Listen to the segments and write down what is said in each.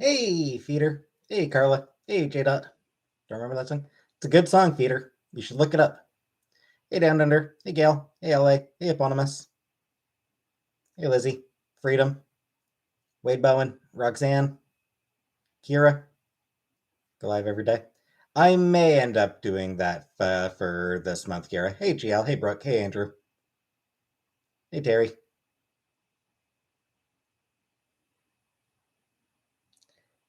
Hey, Feeder. Hey, Carla. Hey, J Dot. Don't remember that song? It's a good song, Feeder. You should look it up. Hey, Down Under. Hey, Gail. Hey, LA. Hey, Eponymous. Hey, Lizzie. Freedom. Wade Bowen. Roxanne. Kira. Go live every day. I may end up doing that for this month, Kira. Hey, GL. Hey, Brooke. Hey, Andrew. Hey, Terry.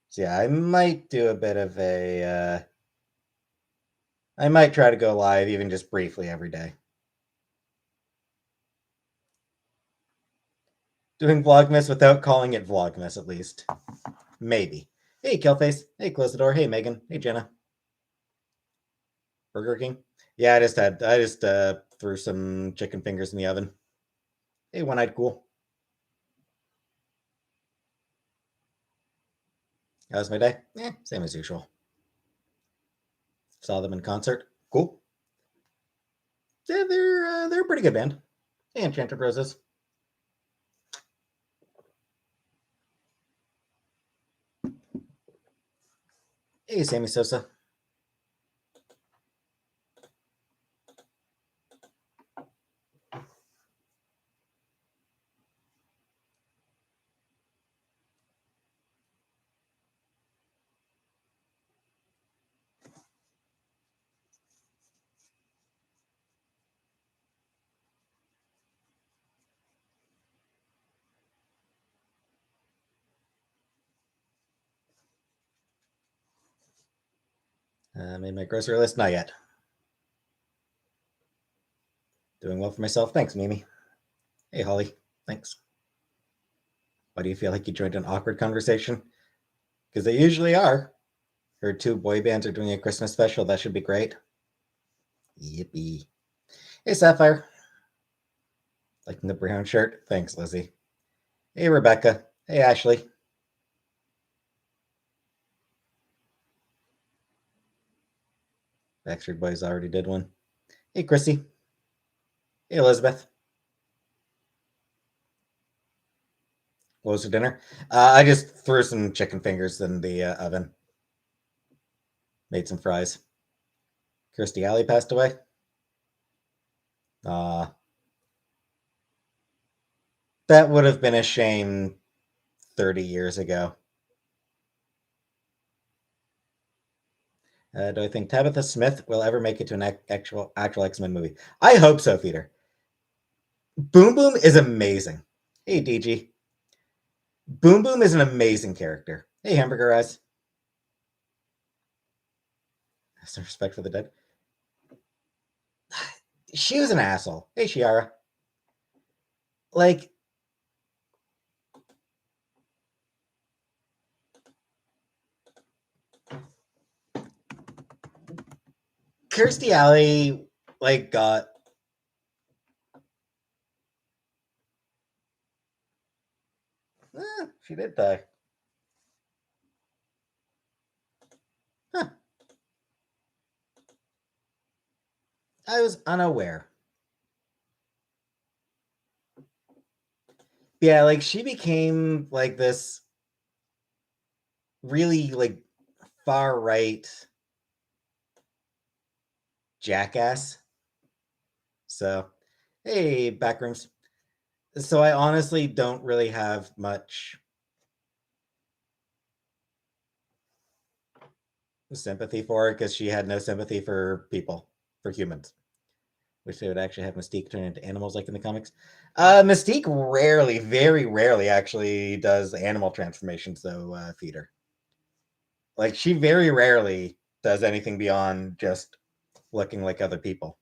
So, yeah, I might do a bit of a. I might try to go live even just briefly every day. Doing Vlogmas without calling it Vlogmas, at least. Maybe. Hey, Killface. Hey, Close the Door. Hey, Megan. Hey, Jenna. Burger King. Yeah, I just threw some chicken fingers in the oven. Hey, One-Eyed Cool. How was my day? Same as usual. Saw them in concert. Cool. Yeah, they're a pretty good band. Hey, Enchanted Roses. Hey, Sammy Sosa. Made my grocery list. Not yet. Doing well for myself. Thanks, Mimi. Hey, Holly. Thanks. Why do you feel like you joined an awkward conversation? Because they usually are. Heard two boy bands are doing a Christmas special. That should be great. Yippee. Hey, Sapphire. Liking the brown shirt. Thanks, Lizzie. Hey, Rebecca. Hey, Ashley. Backstreet Boys already did one. Hey, Chrissy. Hey, Elizabeth. What was for dinner? I just threw some chicken fingers in the oven. Made some fries. Kirstie Alley passed away. Uh, that would have been a shame 30 years ago. Do I think Tabitha Smith will ever make it to an actual X-Men movie? I hope so, Peter. Boom Boom is amazing. Hey, DG. Boom Boom is an amazing character. Hey, Hamburger Eyes. Some respect for the dead. She was an asshole. Hey, Shiara. Like, Kirstie Alley, like, got she did die. Huh. I was unaware. Yeah, like she became like this really like far right jackass. So, hey, backrooms. So I honestly don't really have much sympathy for her because she had no sympathy for people, for humans. Wish they would actually have Mystique turn into animals like in the comics. Mystique rarely, very rarely, actually does animal transformations, though, Feeder. Like, she very rarely does anything beyond just looking like other people.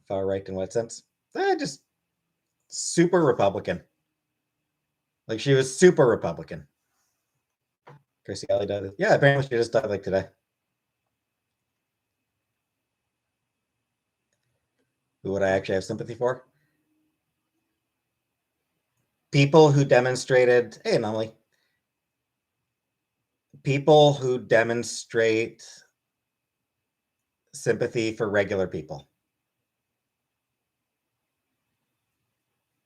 Far right in what sense? Just super Republican. Like, she was super Republican. Kirstie Alley died. Yeah, apparently she just died like today. Who would I actually have sympathy for? People who demonstrated, hey, Anomaly. People who demonstrate sympathy for regular people.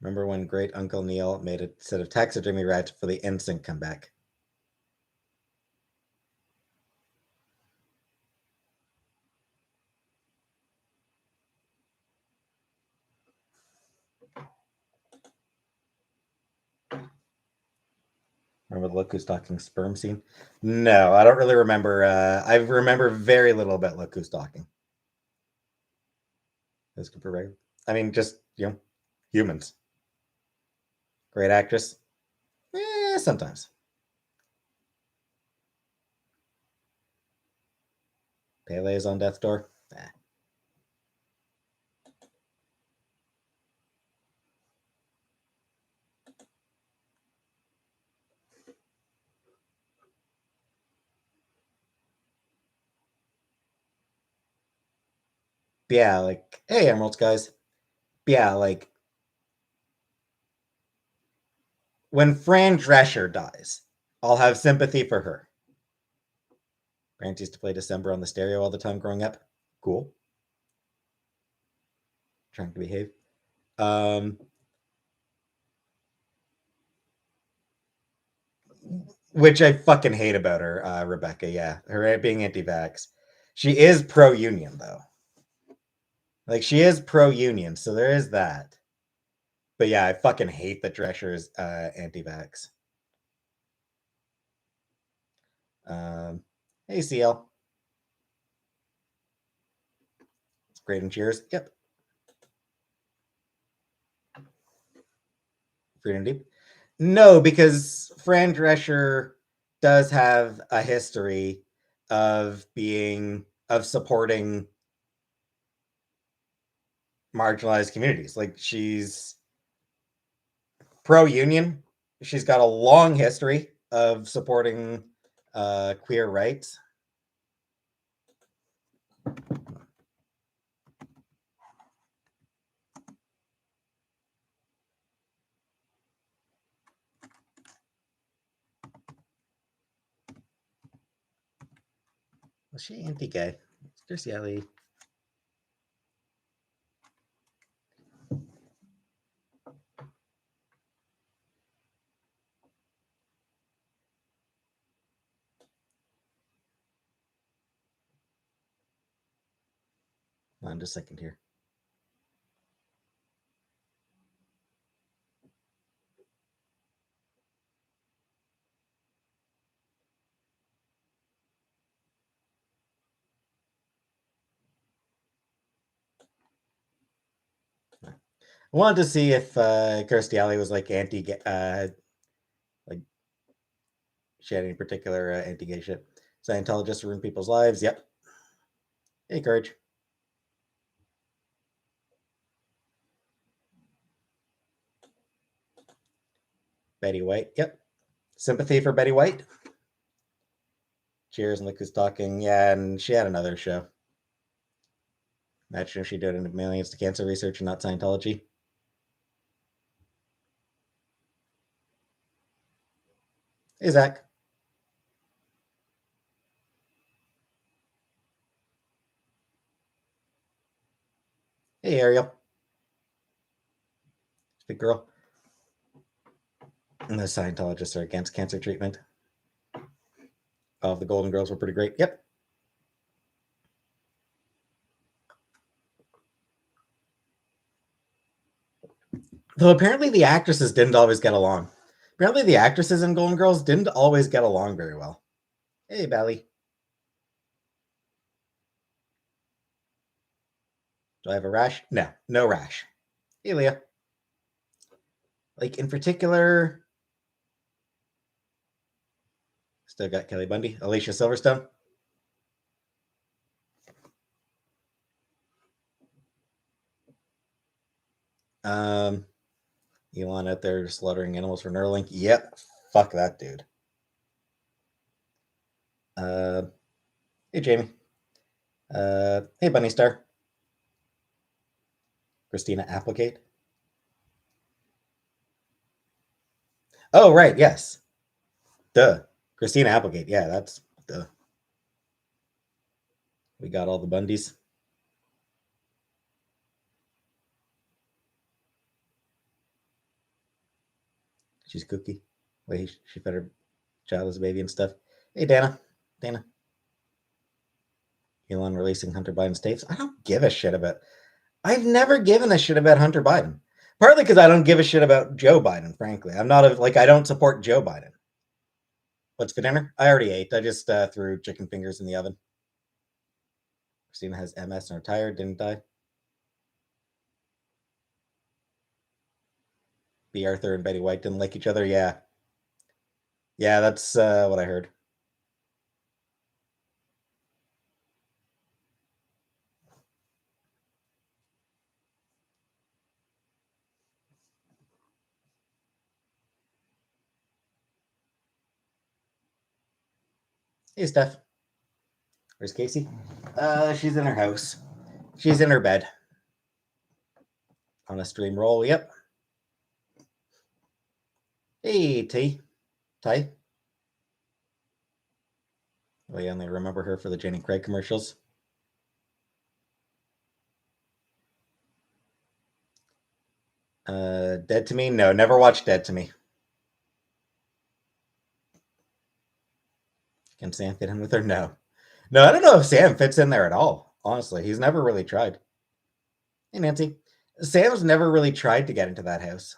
Remember when Great Uncle Neil made a set of taxidermy rats for the NSYNC comeback? Remember the Look Who's Talking sperm scene? No, I don't really remember. I remember very little about Look Who's Talking. I mean, just, humans. Great actress? Sometimes. Pele's on death's door? Yeah, like, hey, Emeralds guys. Yeah, like, when Fran Drescher dies, I'll have sympathy for her. Grant used to play December on the stereo all the time growing up. Cool. Trying to behave. Which I fucking hate about her, Rebecca. Yeah, her being anti-vax. She is pro-union though. Like she is pro-union, so there is that. But yeah, I fucking hate that Drescher is anti-vax. Hey CL. It's great and cheers. Yep. Freedom Deep. No, because Fran Drescher does have a history of supporting marginalized communities. Like she's pro-union. She's got a long history of supporting queer rights. Was she anti-gay? There's Ellie. Hold on just a second here. I wanted to see if Kirstie Alley was like anti-gay, like she had any particular anti-gay shit. Scientologists ruin people's lives. Yep. Hey, Courage. Betty White. Yep. Sympathy for Betty White. Cheers and look who's talking. Yeah, and she had another show. Imagine if she did millions to cancer research and not Scientology. Hey, Zach. Hey, Ariel. Big girl. And the Scientologists are against cancer treatment. All of the Golden Girls were pretty great. Yep. Though apparently the actresses didn't always get along. Apparently the actresses in Golden Girls didn't always get along very well. Hey, Bally. Do I have a rash? No, no rash. Hey, Leah. Like, in particular, still got Kelly Bundy. Alicia Silverstone. Elon out there slaughtering animals for Neuralink. Yep. Fuck that dude. Hey, Jamie. Hey, Bunny Star. Christina Applegate. Oh, right. Yes. Duh. Christina Applegate. Yeah, that's duh. We got all the Bundys. She's kooky. Way she fed her child as a baby and stuff. Hey, Dana. Elon releasing Hunter Biden's tapes. I don't give a shit about. I've never given a shit about Hunter Biden. Partly because I don't give a shit about Joe Biden, frankly. I'm not I don't support Joe Biden. What's for dinner? I already ate. I just threw chicken fingers in the oven. Christina has MS and retired, didn't I? B. Arthur and Betty White didn't like each other. Yeah. Yeah, that's what I heard. Hey, Steph. Where's Casey? She's in her house. She's in her bed. On a stream roll. Yep. Hey, Ty. Oh, yeah, and they remember her for the Jenny Craig commercials. Dead to Me? No, never watched Dead to Me. Can Sam fit in with her? No. No, I don't know if Sam fits in there at all. Honestly, he's never really tried. Hey, Nancy. Sam's never really tried to get into that house.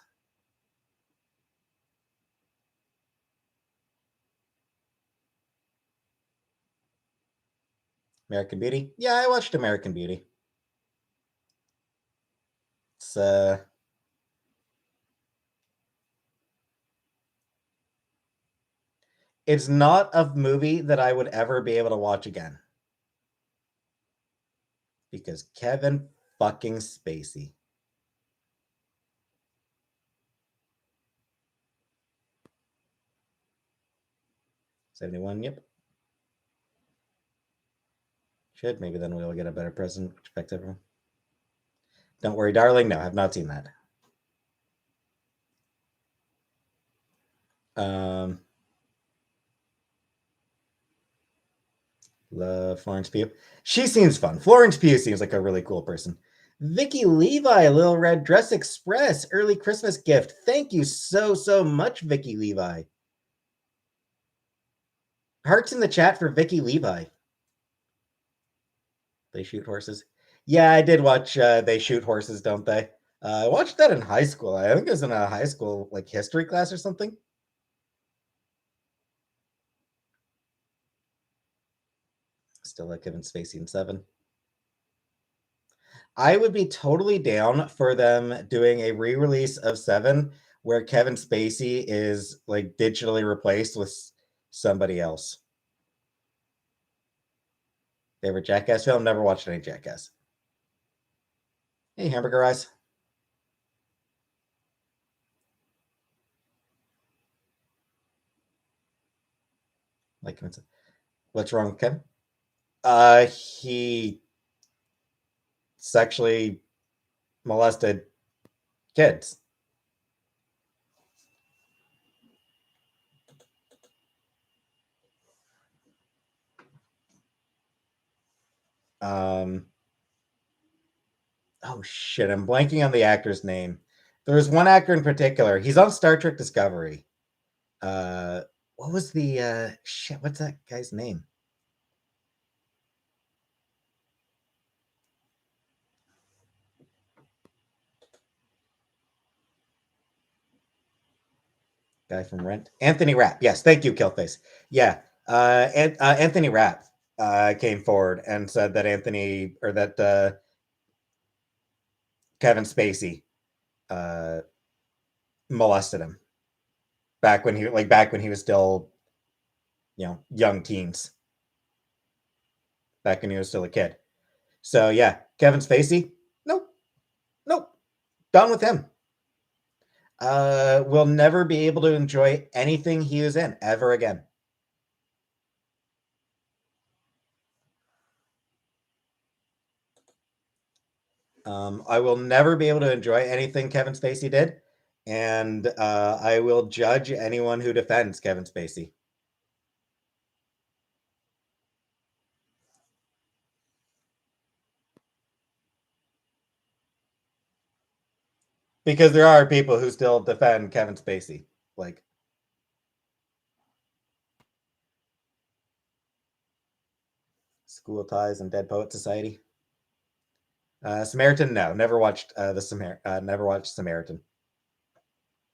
American Beauty? Yeah, I watched American Beauty. It's not a movie that I would ever be able to watch again. Because Kevin fucking Spacey. $71, yep. Should. Maybe then we'll get a better present, which affects everyone. Don't Worry, Darling. No, I've not seen that. Love Florence Pugh. She seems fun. Florence Pugh seems like a really cool person. Vicky Levi, Little Red Dress Express, early Christmas gift. Thank you so much, Vicky Levi. Hearts in the chat for Vicky Levi. They Shoot Horses. Yeah, I did watch They Shoot Horses, Don't They? I watched that in high school. I think it was in a high school like history class or something. Still like Kevin Spacey in Seven. I would be totally down for them doing a re-release of Seven where Kevin Spacey is like digitally replaced with somebody else. Favorite Jackass film? Never watched any Jackass. Hey, Hamburger Eyes. Like, what's wrong with Kevin? He sexually molested kids. Oh shit, I'm blanking on the actor's name. There's one actor in particular. He's on Star Trek Discovery. What was the shit? What's that guy's name? Guy from Rent. Anthony Rapp. Yes, thank you, Killface. Yeah. Anthony Rapp came forward and said that Kevin Spacey molested him back when he was still, young teens. Back when he was still a kid. So yeah, Kevin Spacey, nope. Done with him. We'll never be able to enjoy anything he was in ever again. I will never be able to enjoy anything Kevin Spacey did, and I will judge anyone who defends Kevin Spacey. Because there are people who still defend Kevin Spacey. Like, School Ties and Dead Poet Society. Samaritan, no, never watched never watched Samaritan.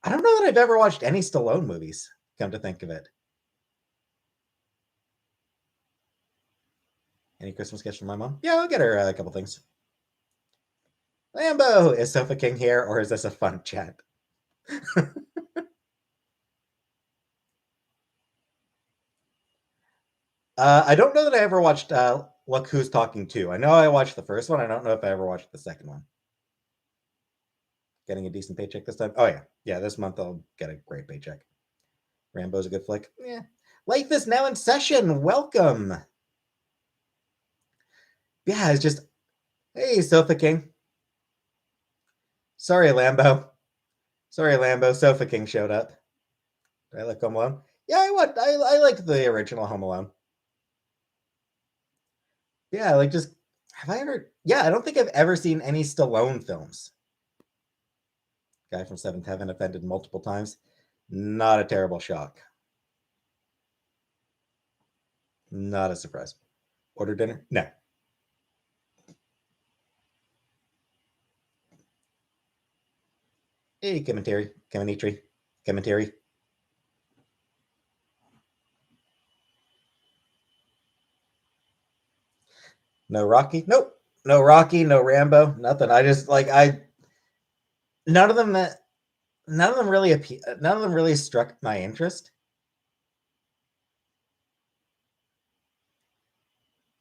I don't know that I've ever watched any Stallone movies. Come to think of it, any Christmas gifts from my mom? Yeah, I'll get her a couple things. Lambo, is Sofa King here, or is this a fun chat? I don't know that I ever watched Look Who's Talking To. I know I watched the first one. I don't know if I ever watched the second one. Getting a decent paycheck this time. Oh yeah, yeah. This month I'll get a great paycheck. Rambo's a good flick. Yeah. Life is now in session. Welcome. Yeah, it's just, hey, Sofa King. Sorry, Lambo. Sorry, Lambo. Sofa King showed up. Did I like Home Alone? Yeah, I liked the original Home Alone. Yeah, like just have I ever? Yeah, I don't think I've ever seen any Stallone films. Guy from Seventh Heaven offended multiple times. Not a terrible shock. Not a surprise. Order dinner? No. Hey, commentary, commentary. No Rocky? Nope. No Rocky, no Rambo, nothing. I just like none of them that none of them really none of them really struck my interest.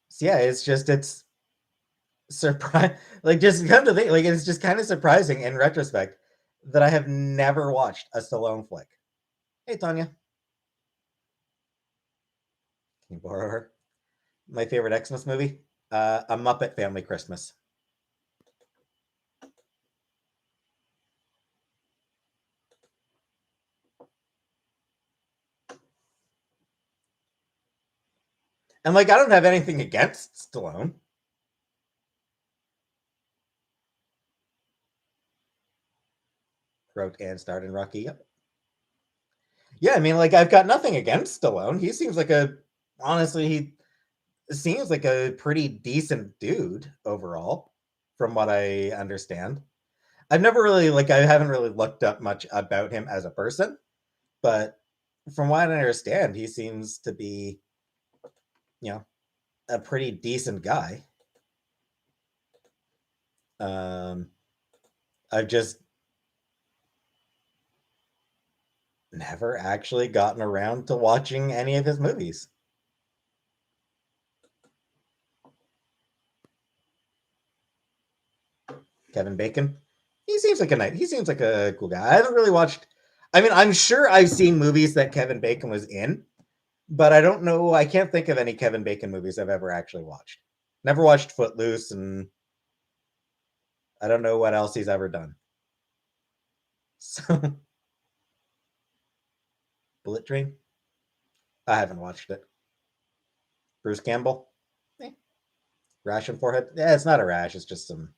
So yeah, it's surprise like just come to think like it's just kind of surprising in retrospect that I have never watched a Stallone flick. Hey Tanya, can you borrow her? My favorite Xmas movie? A Muppet Family Christmas. And like I don't have anything against Stallone. Wrote and starred in Rocky. Yep. Yeah, I mean, like I've got nothing against Stallone. He seems like honestly, he seems like a pretty decent dude overall, from what I understand. I've never really like I haven't really looked up much about him as a person, but from what I understand, he seems to be, you know, a pretty decent guy. Um, I've just never actually gotten around to watching any of his movies. Kevin Bacon, he seems like a cool guy. I haven't really watched. I mean, I'm sure I've seen movies that Kevin Bacon was in, but I don't know. I can't think of any Kevin Bacon movies I've ever actually watched. Never watched Footloose, and I don't know what else he's ever done. So, Bullet Train, I haven't watched it. Bruce Campbell, eh. Rash and Forehead, yeah, it's not a rash. It's just some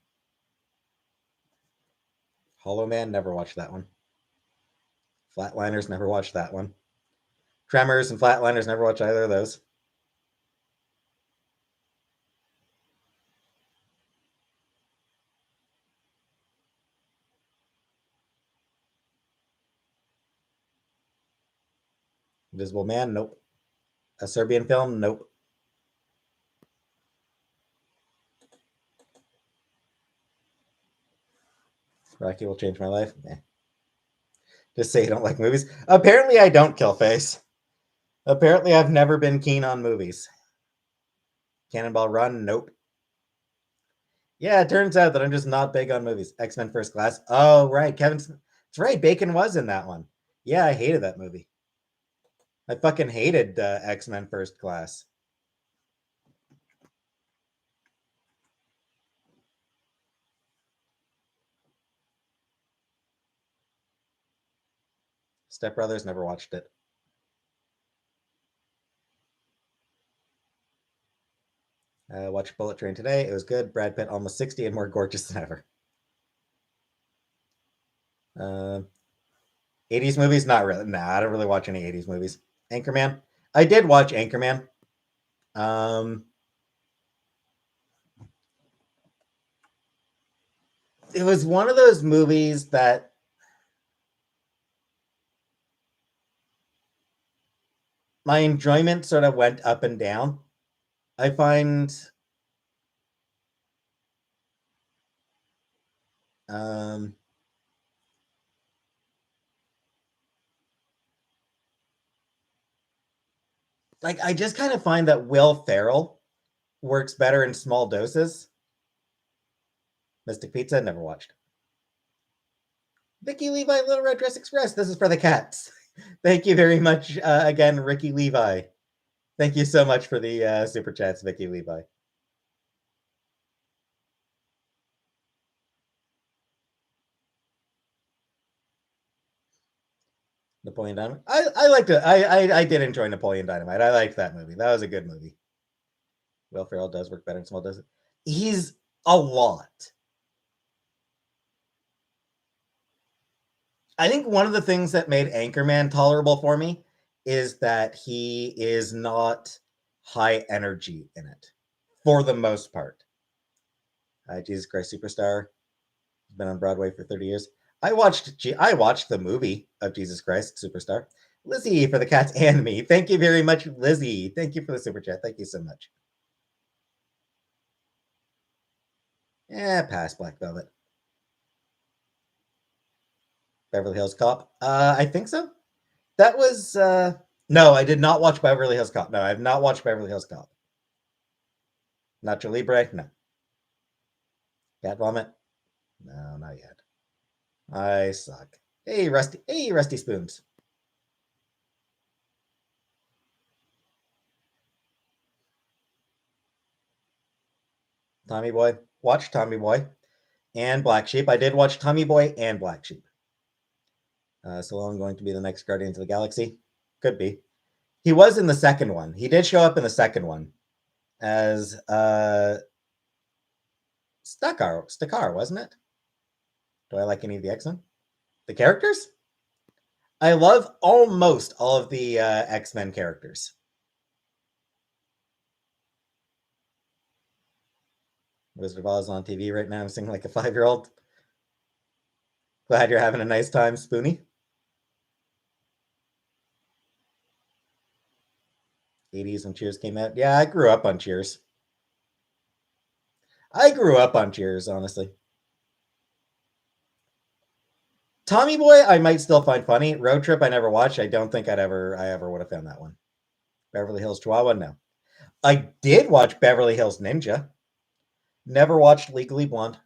Hollow Man. Never watched that one. Flatliners, never watched that one. Tremors and Flatliners, never watched either of those. Invisible Man, nope. A Serbian film, nope. Rocky will change my life. Eh. Just say you don't like movies. Apparently, I don't kill face. Apparently, I've never been keen on movies. Cannonball Run, nope. Yeah, it turns out that I'm just not big on movies. X-Men First Class. Oh, right. That's right. Bacon was in that one. Yeah, I hated that movie. I fucking hated X-Men First Class. Step Brothers, never watched it. Watched Bullet Train today. It was good. Brad Pitt almost 60 and more gorgeous than ever. Uh, 80s movies? Not really. Nah, I don't really watch any 80s movies. Anchorman? I did watch Anchorman. It was one of those movies that my enjoyment sort of went up and down. I find um like I just kind of find that Will Ferrell works better in small doses. Mystic Pizza, never watched. Vicky Levi, Little Red Dress Express. This is for the cats. Thank you very much again, Ricky Levi. Thank you so much for the super chats, Vicky Levi. Napoleon Dynamite. I liked it. I did enjoy Napoleon Dynamite. I liked that movie. That was a good movie. Will Ferrell does work better in small doses. He's a lot. I think one of the things that made Anchorman tolerable for me is that he is not high energy in it for the most part. Jesus Christ Superstar has been on Broadway for 30 years. I watched the movie of Jesus Christ Superstar. Lizzie for the cats and me. Thank you very much, Lizzie. Thank you for the super chat. Thank you so much. Pass Black Velvet. Beverly Hills Cop. I think so. That was no, I did not watch Beverly Hills Cop. No, I have not watched Beverly Hills Cop. Nacho Libre? No. Cat Vomit? No, not yet. I suck. Hey, Rusty. Hey, Rusty Spoons. Tommy Boy. Watch Tommy Boy and Black Sheep. I did watch Tommy Boy and Black Sheep. So I'm going to be the next Guardians of the Galaxy. Could be. He was in the second one. He did show up in the second one as Stakar, wasn't it? Do I like any of the X-Men? The characters? I love almost all of the X-Men characters. Wizard of Oz on TV right now. I'm singing like a 5-year-old. Glad you're having a nice time, Spoonie. 80s when Cheers came out. Yeah, I grew up on Cheers. Honestly. Tommy Boy, I might still find funny. Road Trip, I never watched. I don't think I ever would have found that one. Beverly Hills Chihuahua, no. I did watch Beverly Hills Ninja. Never watched Legally Blonde.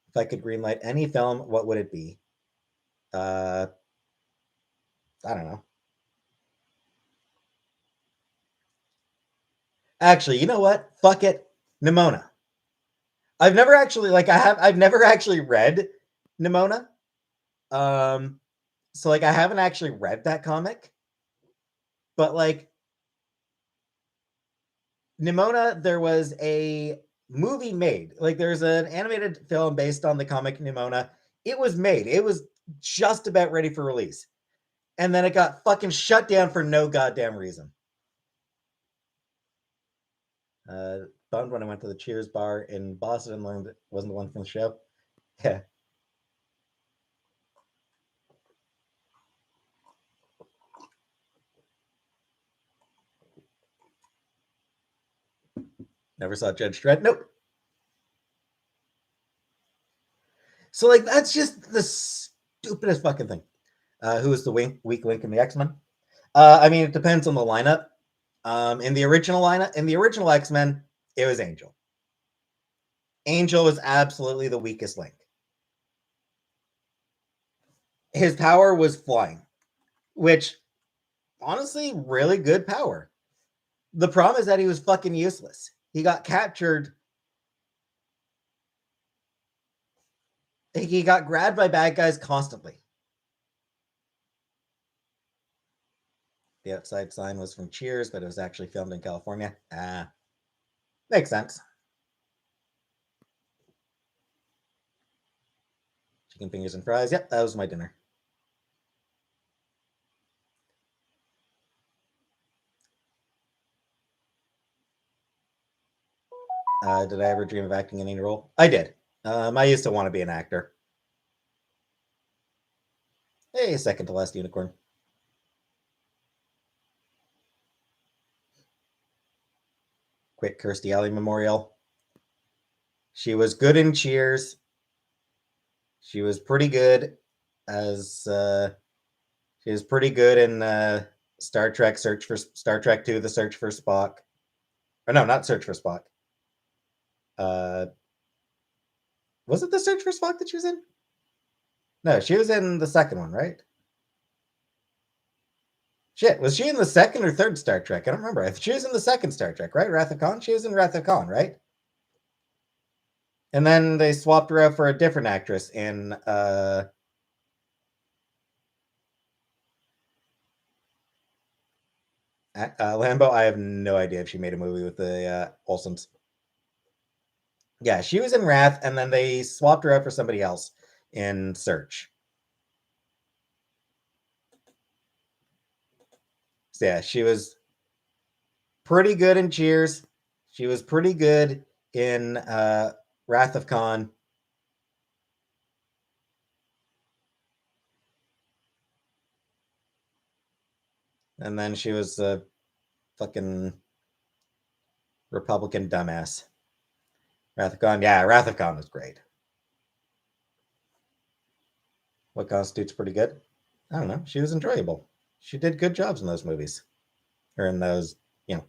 If I could greenlight any film, what would it be? I don't know. Actually, you know what? Fuck it. Nimona. I've never actually I've never actually read Nimona. So like I haven't actually read that comic. But like Nimona, there was a movie made. Like there's an animated film based on the comic Nimona. It was made. It was just about ready for release. And then it got fucking shut down for no goddamn reason. Bummed when I went to the Cheers bar in Boston and learned it wasn't the one from the show. Yeah. Never saw Judge Dredd. Nope. So like that's just the stupidest fucking thing. Who is the weak link in the X-Men? I mean, it depends on the lineup. In the original X-Men, it was Angel. Angel was absolutely the weakest link. His power was flying, which honestly, really good power. The problem is that he was fucking useless. He got captured. He got grabbed by bad guys constantly. The outside sign was from Cheers, but it was actually filmed in California. Makes sense. Chicken fingers and fries. Yep, that was my dinner. Did I ever dream of acting in any role? I did. I used to want to be an actor. Hey, second to last unicorn. Quick Kirstie Alley memorial. She was good in Cheers. She was pretty good as she was pretty good in Star Trek Star Trek 2, The Search for Spock. Or no, not Search for Spock. Uh was it The Search for Spock that she was in? No, she was in the second one, right? Shit, was she in the second or third Star Trek? I don't remember. She was in the second Star Trek, right? Wrath of Khan? She was in Wrath of Khan, right? And then they swapped her out for a different actress in Lambo. I have no idea if she made a movie with the Olsons. Yeah, she was in Wrath, and then they swapped her out for somebody else in Search. So yeah, she was pretty good in Cheers. She was pretty good in Wrath of Khan. And then she was a fucking Republican dumbass. Wrath of Khan, yeah, Wrath of Khan was great. What constitutes pretty good? I don't know. She was enjoyable. She did good jobs in those movies, or in those, you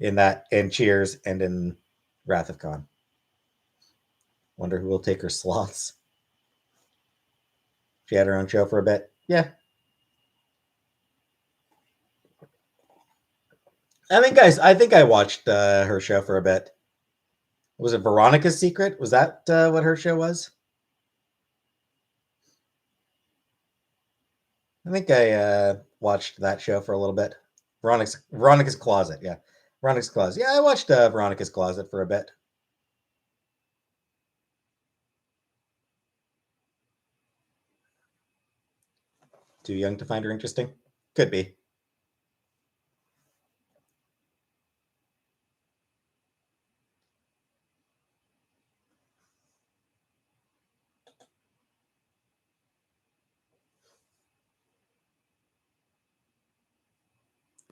know, in Cheers and in Wrath of Khan. Wonder who will take her slots. She had her own show for a bit. Yeah, I think I watched her show for a bit. Was it Veronica's Secret? Was that what her show was? I think I watched that show for a little bit. Veronica's Closet. Yeah, Veronica's Closet. Yeah, I watched Veronica's Closet for a bit. Too young to find her interesting? Could be.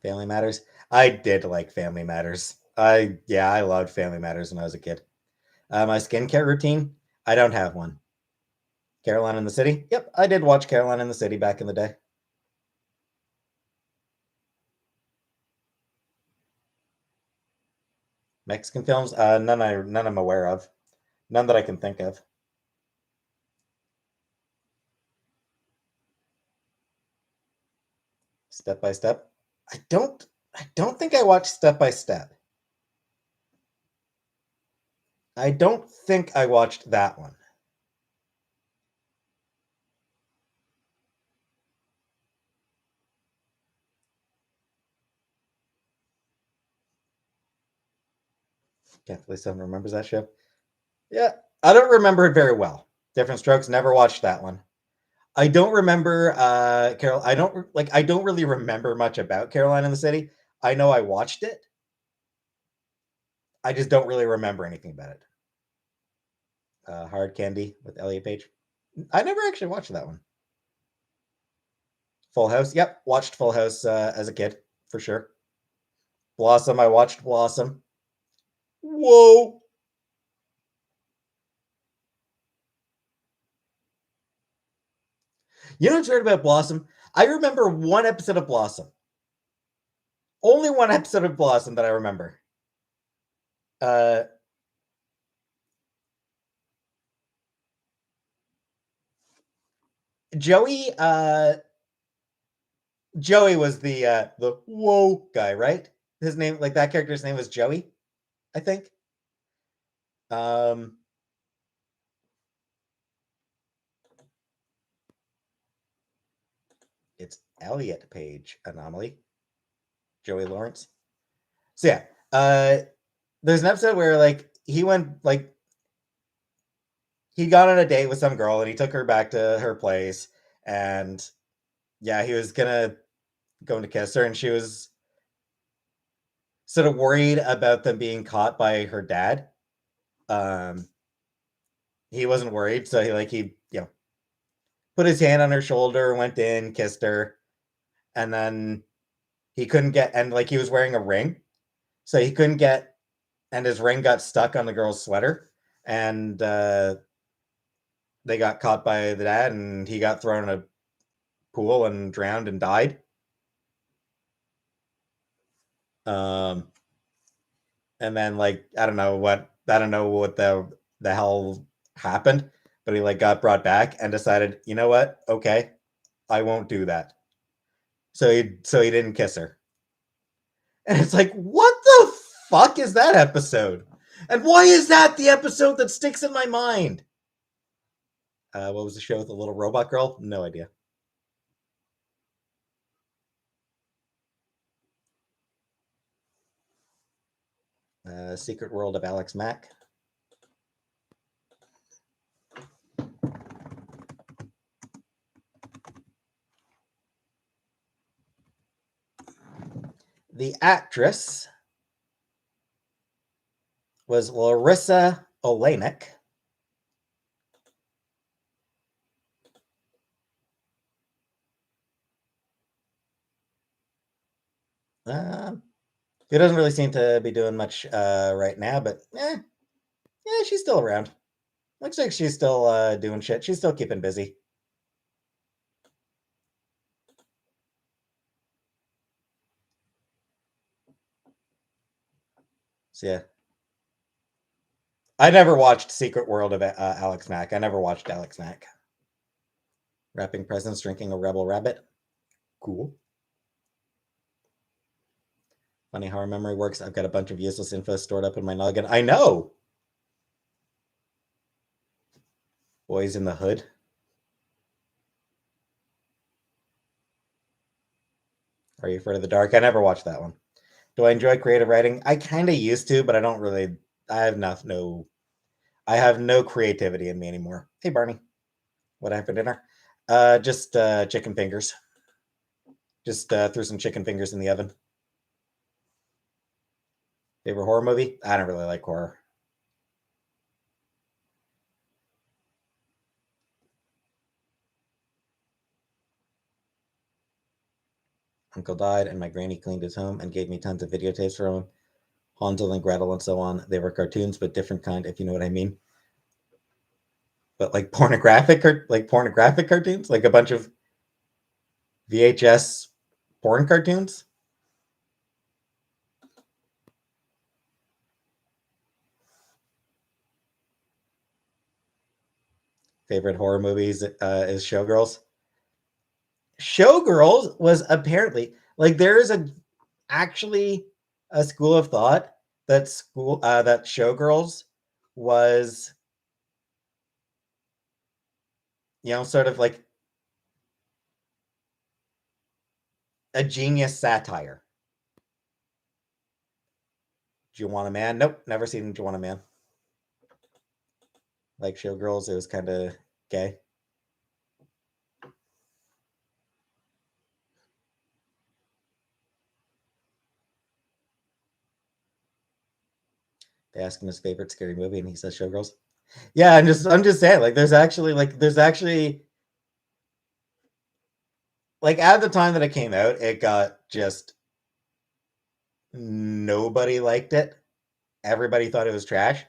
Family Matters. I did like Family Matters. I loved Family Matters when I was a kid. My skincare routine. I don't have one. Caroline in the City. Yep, I did watch Caroline in the City back in the day. Mexican films. None I'm aware of. None that I can think of. Step by Step. I don't. I don't think I watched Step by Step. I don't think I watched that one. Can't believe someone remembers that show. Yeah, I don't remember it very well. Different Strokes. Never watched that one. I don't remember Carol. I don't really remember much about Caroline in the City. I know I watched it. I just don't really remember anything about it. Hard Candy with Elliot Page. I never actually watched that one. Full House. Yep, watched Full House as a kid for sure. Blossom. I watched Blossom. Whoa. You know what's weird about Blossom? I remember one episode of Blossom. Only one episode of Blossom that I remember. Uh, Joey. Joey was the whoa guy, right? His name, like that character's name was Joey, I think. Um, it's Elliot Page anomaly. Joey Lawrence. So yeah, there's an episode where like he went like he got on a date with some girl and he took her back to her place and yeah, he was going to kiss her and she was sort of worried about them being caught by her dad. he wasn't worried, so he put his hand on her shoulder, went in, kissed her, and then he couldn't get, and he was wearing a ring, so he couldn't get, and his ring got stuck on the girl's sweater, and they got caught by the dad, and he got thrown in a pool and drowned and died. And then I don't know what the hell happened, but he got brought back and decided, you know what? Okay, I won't do that. So he didn't kiss her. And it's like, what the fuck is that episode? And why is that the episode that sticks in my mind? What was the show with the little robot girl? No idea. Secret World of Alex Mack. The actress was Larissa Oleynik. He doesn't really seem to be doing much right now, but yeah, she's still around. Looks like she's still doing shit. She's still keeping busy. So yeah. I never watched Secret World of Alex Mack. I never watched Alex Mack. Wrapping presents, drinking a Rebel Rabbit. Cool. Funny how our memory works. I've got a bunch of useless info stored up in my noggin. I know! Boys in the Hood. Are You Afraid of the Dark? I never watched that one. Do I enjoy creative writing? I kind of used to, but I don't really. I have no creativity in me anymore. Hey, Barney. What I have for dinner? Just chicken fingers. Just threw some chicken fingers in the oven. Favorite horror movie? I don't really like horror. Uncle died, and my granny cleaned his home and gave me tons of videotapes from him. Hansel and Gretel and so on. They were cartoons, but different kind, if you know what I mean. But pornographic cartoons, like a bunch of VHS porn cartoons. Favorite horror movies is Showgirls. Showgirls was apparently there is actually a school of thought that Showgirls was sort of like a genius satire. Juwanna Mann? Nope, never seen Juwanna Mann. Like Showgirls, it was kind of gay. They ask him his favorite scary movie, and he says Showgirls. Yeah, I'm just saying, there's actually at the time that it came out, it got just nobody liked it. Everybody thought it was trash.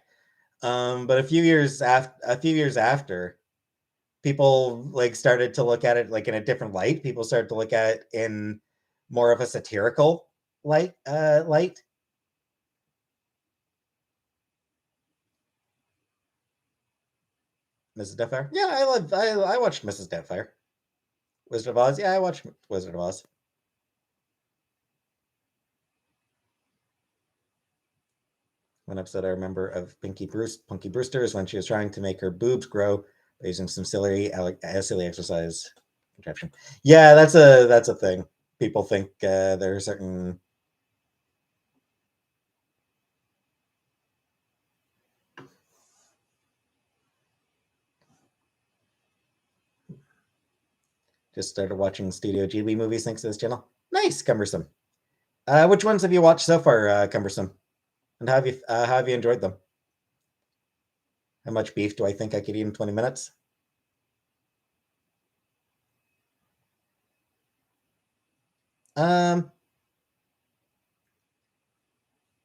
But a few years after, people started to look at it in a different light. People started to look at it in more of a satirical light. Mrs. Doubtfire. Yeah, I watched Mrs. Doubtfire. Wizard of Oz. Yeah, I watched Wizard of Oz. One episode I remember of Punky Brewster is when she was trying to make her boobs grow by using some silly exercise contraption. Yeah, that's a thing. People think there are certain. Just started watching Studio Ghibli movies thanks to this channel. Nice, Cumbersome. Which ones have you watched so far, Cumbersome? And how have you enjoyed them? How much beef do I think I could eat in 20 minutes?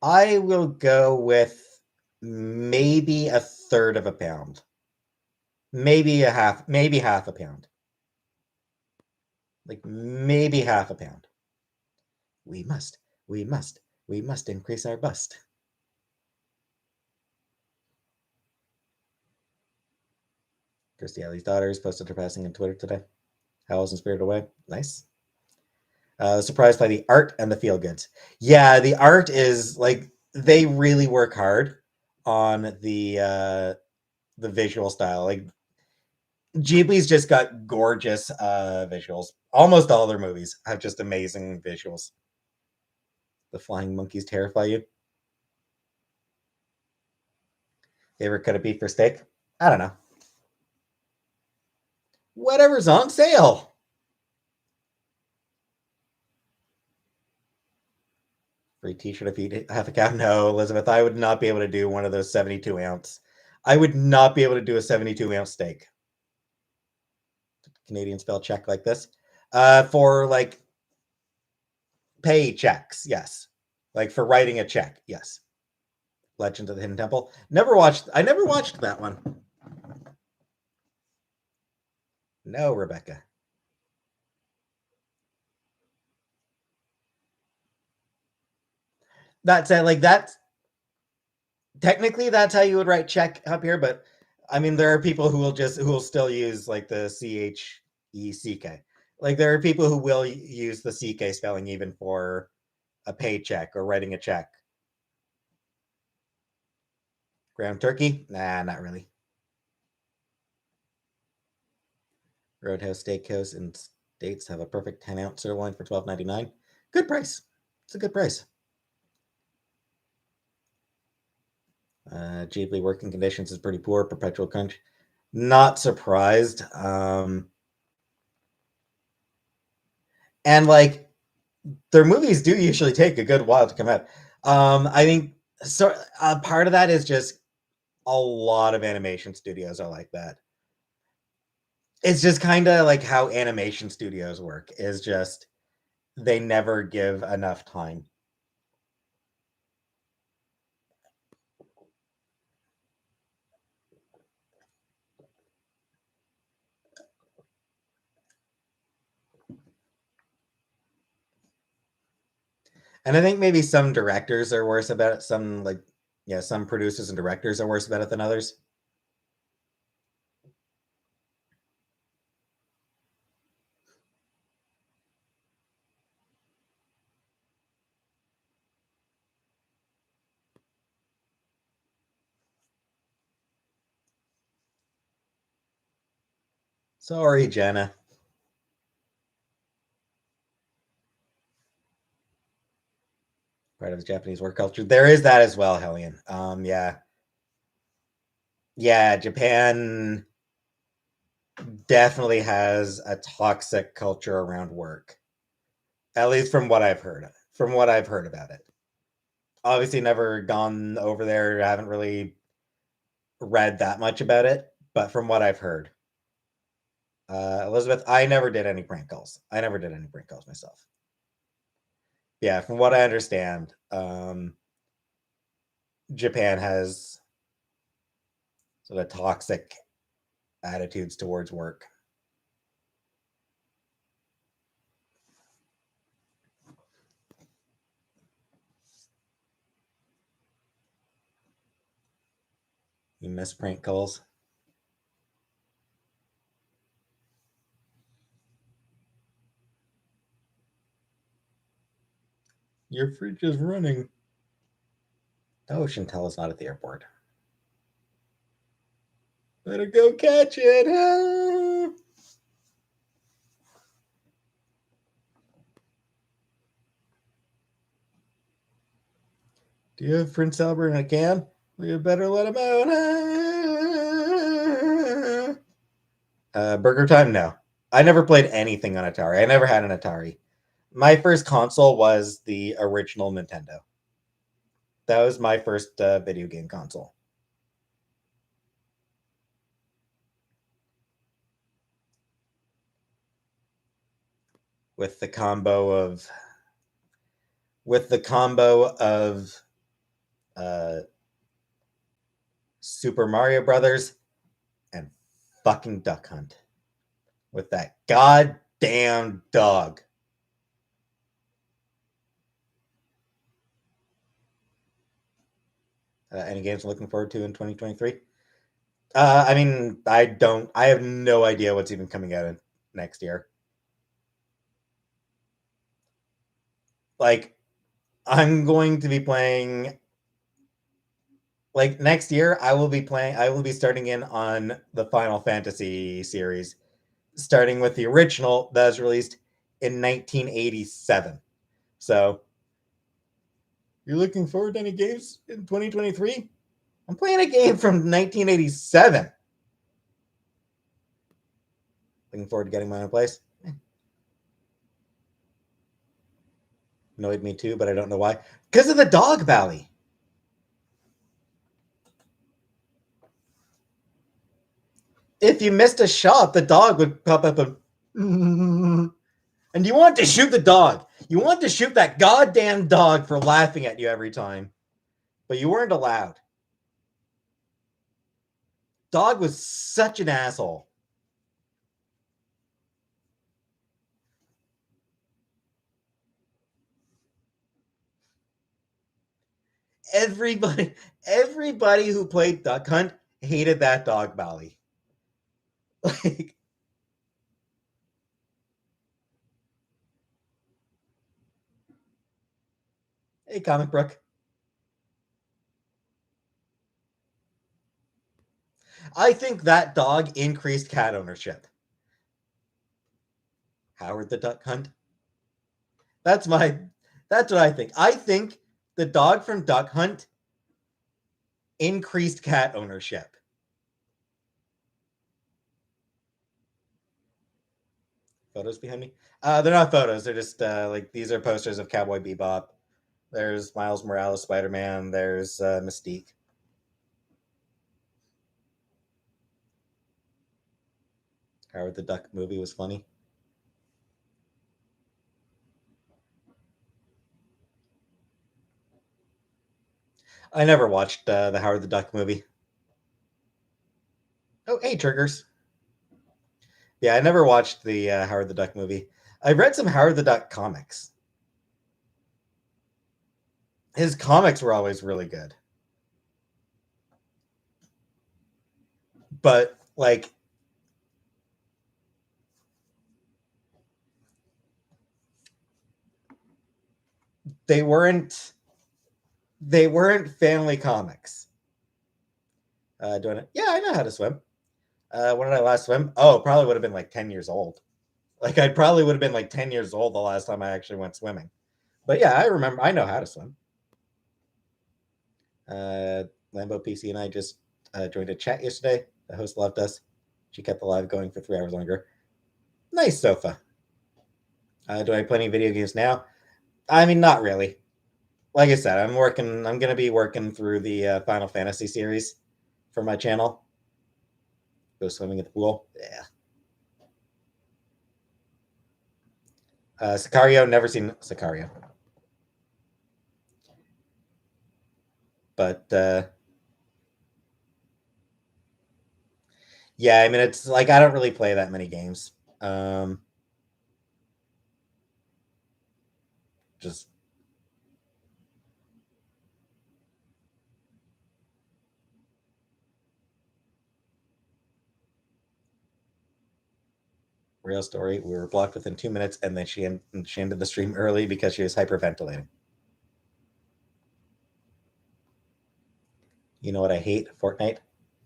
I will go with maybe a third of a pound. Maybe half a pound. Like maybe half a pound. We must increase our bust. Kirstie Alley's daughters posted her passing on Twitter today. Howls and Spirited Away. Nice. Surprised by the art and the feel goods. Yeah, the art is like they really work hard on the visual style. Like Ghibli's just got gorgeous visuals. Almost all their movies have just amazing visuals. The flying monkeys terrify you. Favorite cut of beef or steak? I don't know. Whatever's on sale. Free t-shirt if you eat half a cow. No, Elizabeth, I would not be able to do one of those 72 ounce. I would not be able to do a 72 ounce steak. Canadian spell check like this. For like pay checks, yes. Like for writing a check, yes. Legend of the Hidden Temple. I never watched that one. No, Rebecca. That's it. Like that's technically that's how you would write check up here, but I mean there are people who will still use like the CHECK. Like there are people who will use the CK spelling even for a paycheck or writing a check. Ground turkey? Nah, not really. Roadhouse Steakhouse in States have a perfect 10-ounce sirloin for $12.99. Good price. It's a good price. Ghibli working conditions is pretty poor. Perpetual crunch. Not surprised. And like their movies do usually take a good while to come out. I think so. Part of that is just a lot of animation studios are like that. It's just kind of like how animation studios work. Is just they never give enough time. And I think maybe some directors are worse about it. Some producers and directors are worse about it than others. Sorry, Jenna. Part of the Japanese work culture. There is that as well, Hellion. Yeah. Yeah, Japan definitely has a toxic culture around work. At least from what I've heard. From what I've heard about it. Obviously never gone over there, haven't really read that much about it, but from what I've heard. Elizabeth, I never did any prank calls. I never did any prank calls myself. Yeah, from what I understand, Japan has sort of toxic attitudes towards work. You miss prank calls? Your fridge is running. Oh, Chantel is not at the airport. Better go catch it. Ah. Do you have Prince Albert in a can? We better let him out. Burger Time? No. I never played anything on Atari. I never had an Atari. My first console was the original Nintendo. That was my first video game console. with the combo of Super Mario Brothers and fucking Duck Hunt with that goddamn dog. Any games I'm looking forward to in 2023? I mean, I have no idea what's even coming out in next year. Like, I'm going to be playing, like, next year, I will be starting in on the Final Fantasy series, starting with the original that was released in 1987. So, you're looking forward to any games in 2023? I'm playing a game from 1987. Looking forward to getting my own place. Annoyed me too, but I don't know why. Because of the dog valley. If you missed a shot, the dog would pop up and you want to shoot the dog. You want to shoot that goddamn dog for laughing at you every time. But you weren't allowed. Dog was such an asshole. Everybody who played Duck Hunt hated that dog valley. Like, hey, Comic Brook. I think that dog increased cat ownership. Howard the Duck Hunt. That's what I think. I think the dog from Duck Hunt increased cat ownership. Photos behind me? They're not photos. They're just like these are posters of Cowboy Bebop. There's Miles Morales, Spider-Man. There's Mystique. Howard the Duck movie was funny. I never watched the Howard the Duck movie. Oh, hey, Triggers. Yeah, I never watched the Howard the Duck movie. I read some Howard the Duck comics. His comics were always really good. But, like, they weren't family comics. Doing it. Yeah, I know how to swim. When did I last swim? Oh, probably would have been like 10 years old. Like I probably would have been like 10 years old the last time I actually went swimming. But yeah, I remember. I know how to swim. Lambo PC and I just joined a chat yesterday. The host loved us. She kept the live going for 3 hours longer. Nice sofa. Do I play any video games now? I mean, not really. Like I said, I'm working. I'm gonna be working through the Final Fantasy series for my channel. Go swimming at the pool. Yeah. Sicario. Never seen Sicario. But yeah, I mean, it's like I don't really play that many games. Just real story. We were blocked within 2 minutes, and then she ended the stream early because she was hyperventilating. You know what I hate? Fortnite.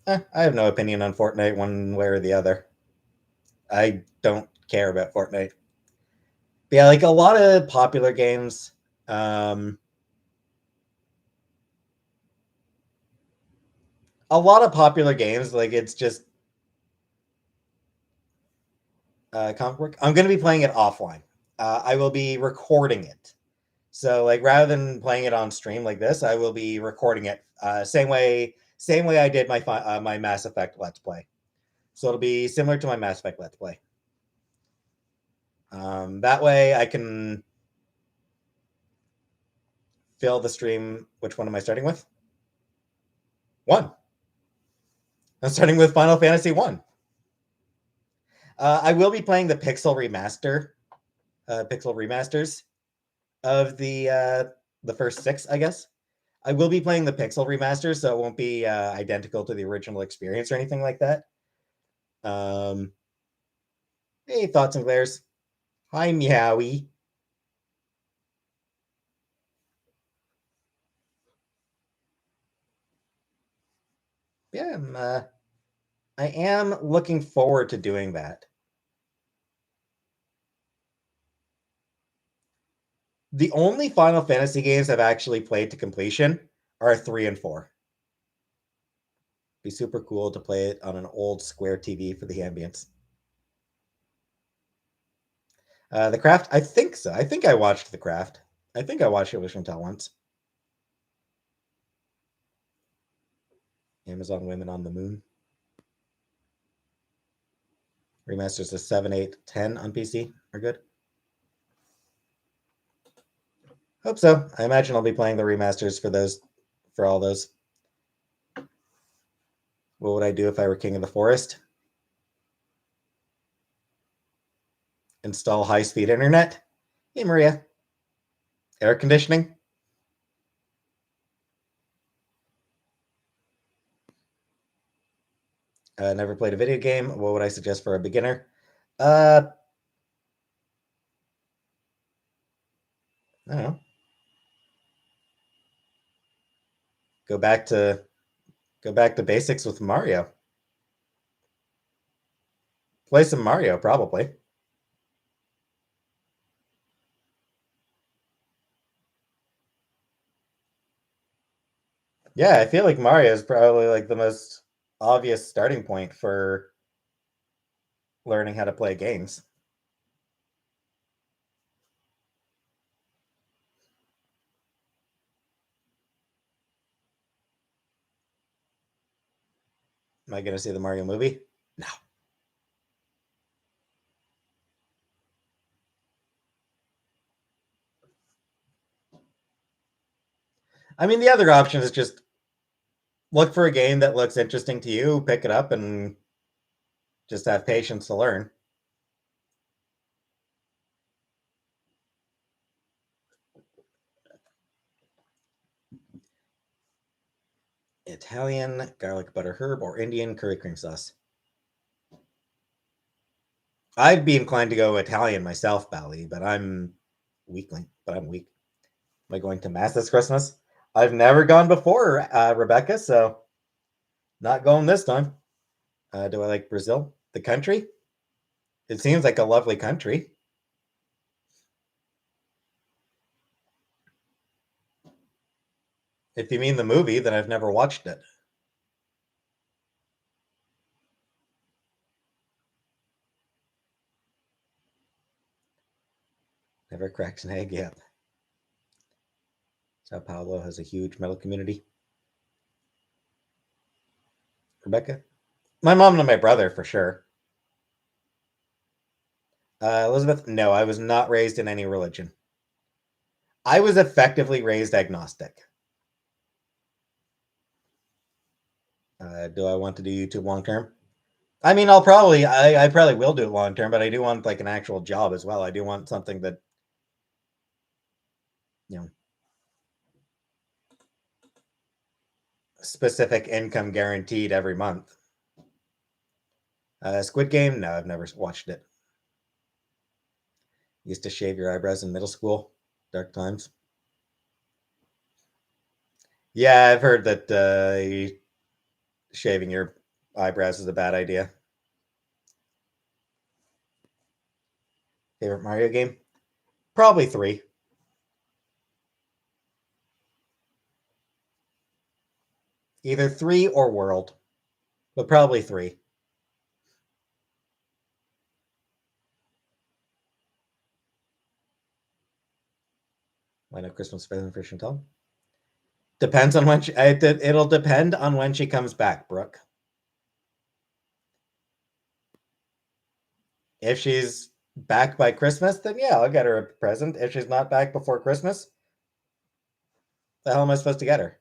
I have no opinion on Fortnite one way or the other. I don't care about Fortnite. But yeah, like a lot of popular games. A lot of popular games, like it's just comic book. I'm going to be playing it offline. I will be recording it. So like rather than playing it on stream like this, I will be recording it same way I did my Mass Effect Let's Play. So it'll be similar to my Mass Effect Let's Play. That way I can fill the stream. Which one am I starting with? 1. I'm starting with Final Fantasy 1. I will be playing the Pixel remasters of the first 6, I guess. I will be playing the Pixel remaster, so it won't be identical to the original experience or anything like that. Hey, Thoughts and Glares. Hi, Meowie. Yeah, I am looking forward to doing that. The only Final Fantasy games I've actually played to completion are 3 and 4. Be super cool to play it on an old square TV for the ambience. The Craft, I think so. I think I watched The Craft. I think I watched it with Chantel once. Amazon Women on the Moon. Remasters of 7, 8, 10 on PC are good. Hope so. I imagine I'll be playing the remasters for all those. What would I do if I were king of the forest? Install high-speed internet. Hey, Maria. Air conditioning. Never played a video game. What would I suggest for a beginner? I don't know. Go back to basics with Mario. Play some Mario, probably. Yeah, I feel like Mario is probably like the most obvious starting point for learning how to play games. Am I going to see the Mario movie? No. I mean, the other option is just look for a game that looks interesting to you, pick it up, and just have patience to learn. Italian garlic butter herb or Indian curry cream sauce. I'd be inclined to go Italian myself, Bally, but I'm weakling. But I'm weak. Am I going to Mass this Christmas? I've never gone before, Rebecca, so not going this time. Do I like Brazil? The country? It seems like a lovely country. If you mean the movie, then I've never watched it. Never cracked an egg yet. Sao Paulo has a huge metal community. Rebecca? My mom and my brother, for sure. Elizabeth? No, I was not raised in any religion. I was effectively raised agnostic. Do I want to do YouTube long term? I mean, I probably will do it long term, but I do want like an actual job as well. I do want something that, specific income guaranteed every month. Squid Game? No, I've never watched it. Used to shave your eyebrows in middle school. Dark times. Yeah, I've heard that shaving your eyebrows is a bad idea. Favorite Mario game? Probably 3. Either 3 or World, but probably 3. Why no Christmas present for Chantal? Depends on when it'll depend on when she comes back, Brooke. If she's back by Christmas, then yeah, I'll get her a present. If she's not back before Christmas, the hell am I supposed to get her?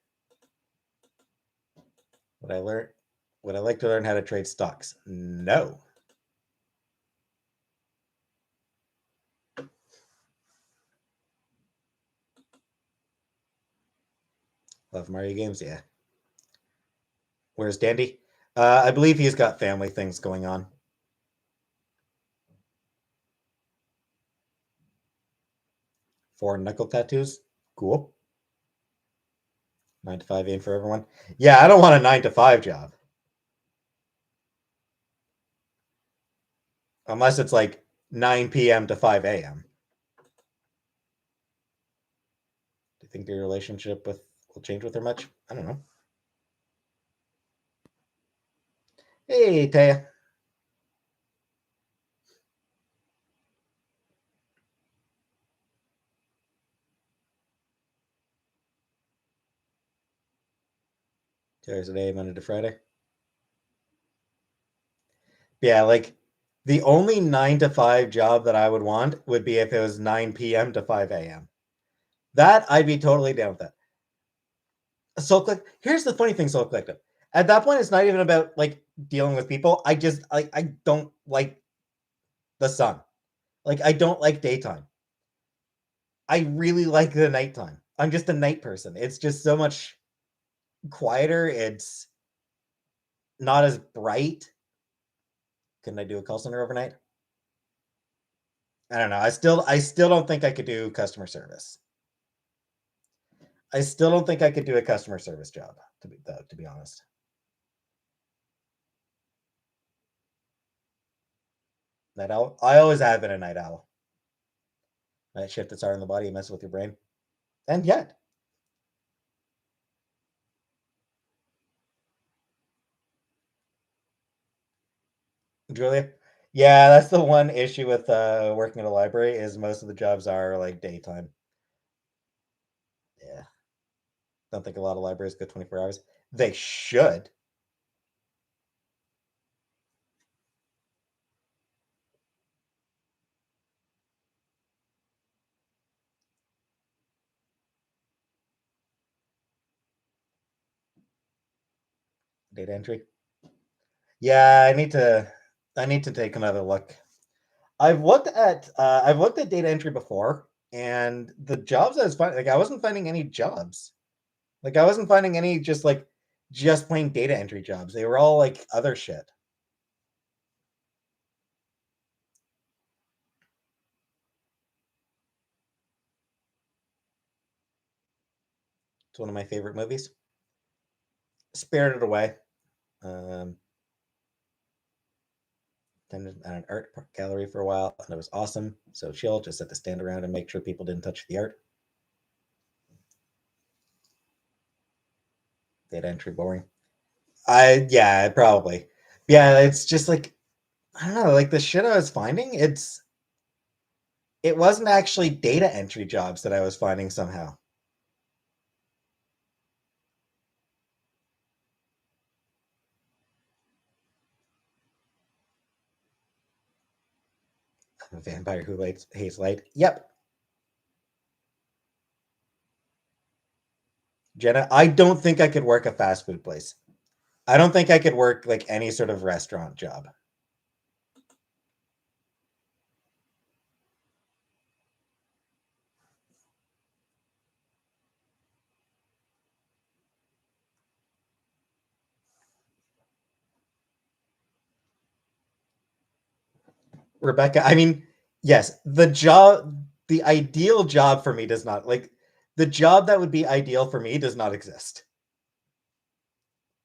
Would I learn? Would I like to learn how to trade stocks? No. Love Mario games, yeah. Where's Dandy? I believe he's got family things going on. Four knuckle tattoos. Cool. 9 to 5 aim for everyone. Yeah, I don't want a 9 to 5 job. Unless it's like 9 p.m. to 5 a.m. Do you think your relationship with will change with her much? I don't know. Hey, Taya. Thursday, Monday to Friday. Yeah, like the only 9 to 5 job that I would want would be if it was 9 p.m. to 5 a.m. That I'd be totally down with that. Soul Click. Here's the funny thing, Soul Collective. At that point, it's not even about like dealing with people. I don't like the sun. Like I don't like daytime. I really like the nighttime. I'm just a night person. It's just so much quieter. It's not as bright. Couldn't I do a call center overnight? I don't know. I still don't think I could do customer service. I still don't think I could do a customer service job, to be honest. Night owl. I always have been a night owl. Night shift that's hard on the body, mess with your brain. And yet, Julia. Yeah, that's the one issue with working at a library is most of the jobs are like daytime. Yeah, don't think a lot of libraries go 24 hours. They should. Data entry. Yeah, I need to take another look. I've looked at data entry before, and the jobs I was finding, like I wasn't finding any jobs. Like I wasn't finding any just plain data entry jobs. They were all like other shit. It's one of my favorite movies. Spirited Away. Um, attended at an art gallery for a while, and it was awesome. So chill, just had to stand around and make sure people didn't touch the art. Data entry boring. Yeah, probably. Yeah, it's just like I don't know, like the shit I was finding, it wasn't actually data entry jobs that I was finding somehow. A vampire who hates light. Yep. Jenna, I don't think I could work a fast food place. I don't think I could work like any sort of restaurant job. Rebecca, I mean, yes, the ideal job for me does not like the job that would be ideal for me does not exist.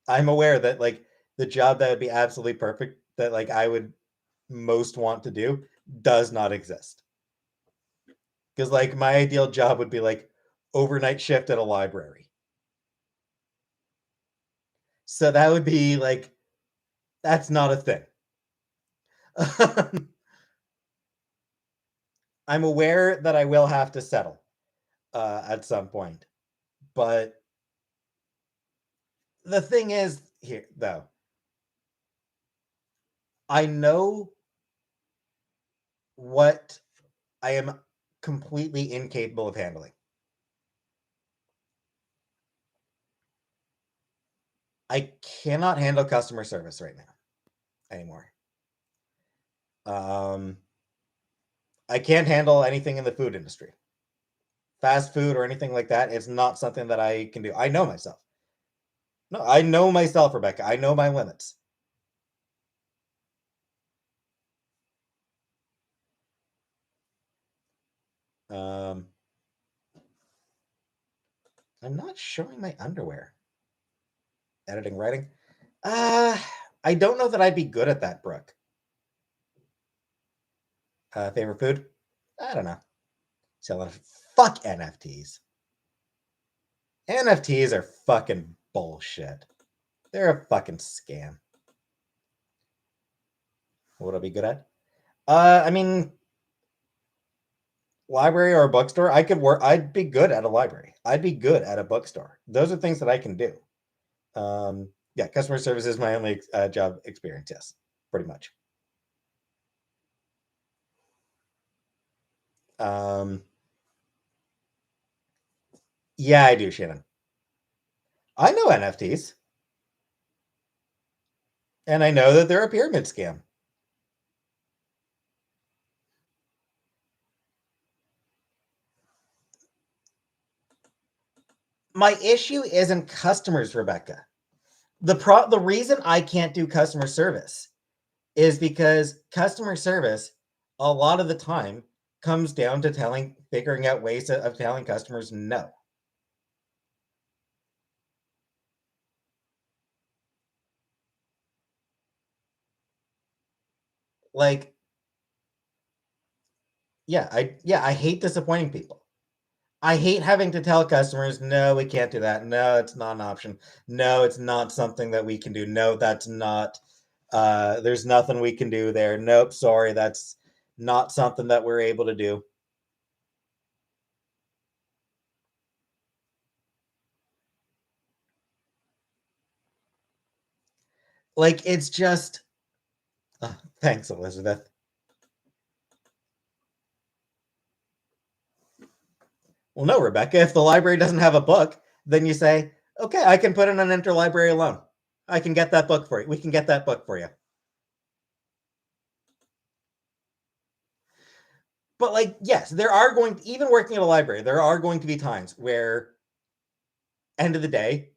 I'm aware that like the job that would be absolutely perfect that like I would most want to do does not exist. Because like my ideal job would be like overnight shift at a library. So that would be like that's not a thing. I'm aware that I will have to settle at some point, but the thing is here though, I know what I am completely incapable of handling. I cannot handle customer service right now anymore. I can't handle anything in the food industry. Fast food or anything like that, it's not something that I can do. I know myself. No, I know myself, Rebecca. I know my limits. I'm not showing my underwear. Editing, writing. I don't know that I'd be good at that, Brooke. Favorite food? I don't know. Selling fuck NFTs. NFTs are fucking bullshit. They're a fucking scam. What would I be good at? I mean, library or a bookstore. I could work. I'd be good at a library. I'd be good at a bookstore. Those are things that I can do. Yeah, customer service is my only job experience. Yes, pretty much. Yeah, I do, Shannon. I know NFTs, and I know that they're a pyramid scam. My issue isn't customers, Rebecca. The reason I can't do customer service is because customer service a lot of the time comes down to figuring out ways of telling customers no. Like, I hate disappointing people. I hate having to tell customers, no, we can't do that. No, it's not an option. No, it's not something that we can do. No, that's not there's nothing we can do there. Nope, sorry, that's not something that we're able to do. Like, it's just thanks, Elizabeth. Well, no, Rebecca, if the library doesn't have a book, then you say, okay, I can put in an interlibrary loan. I can get that book for you. We can get that book for you. But like, yes, there are going to, even working at a library, there are going to be times where end of the day,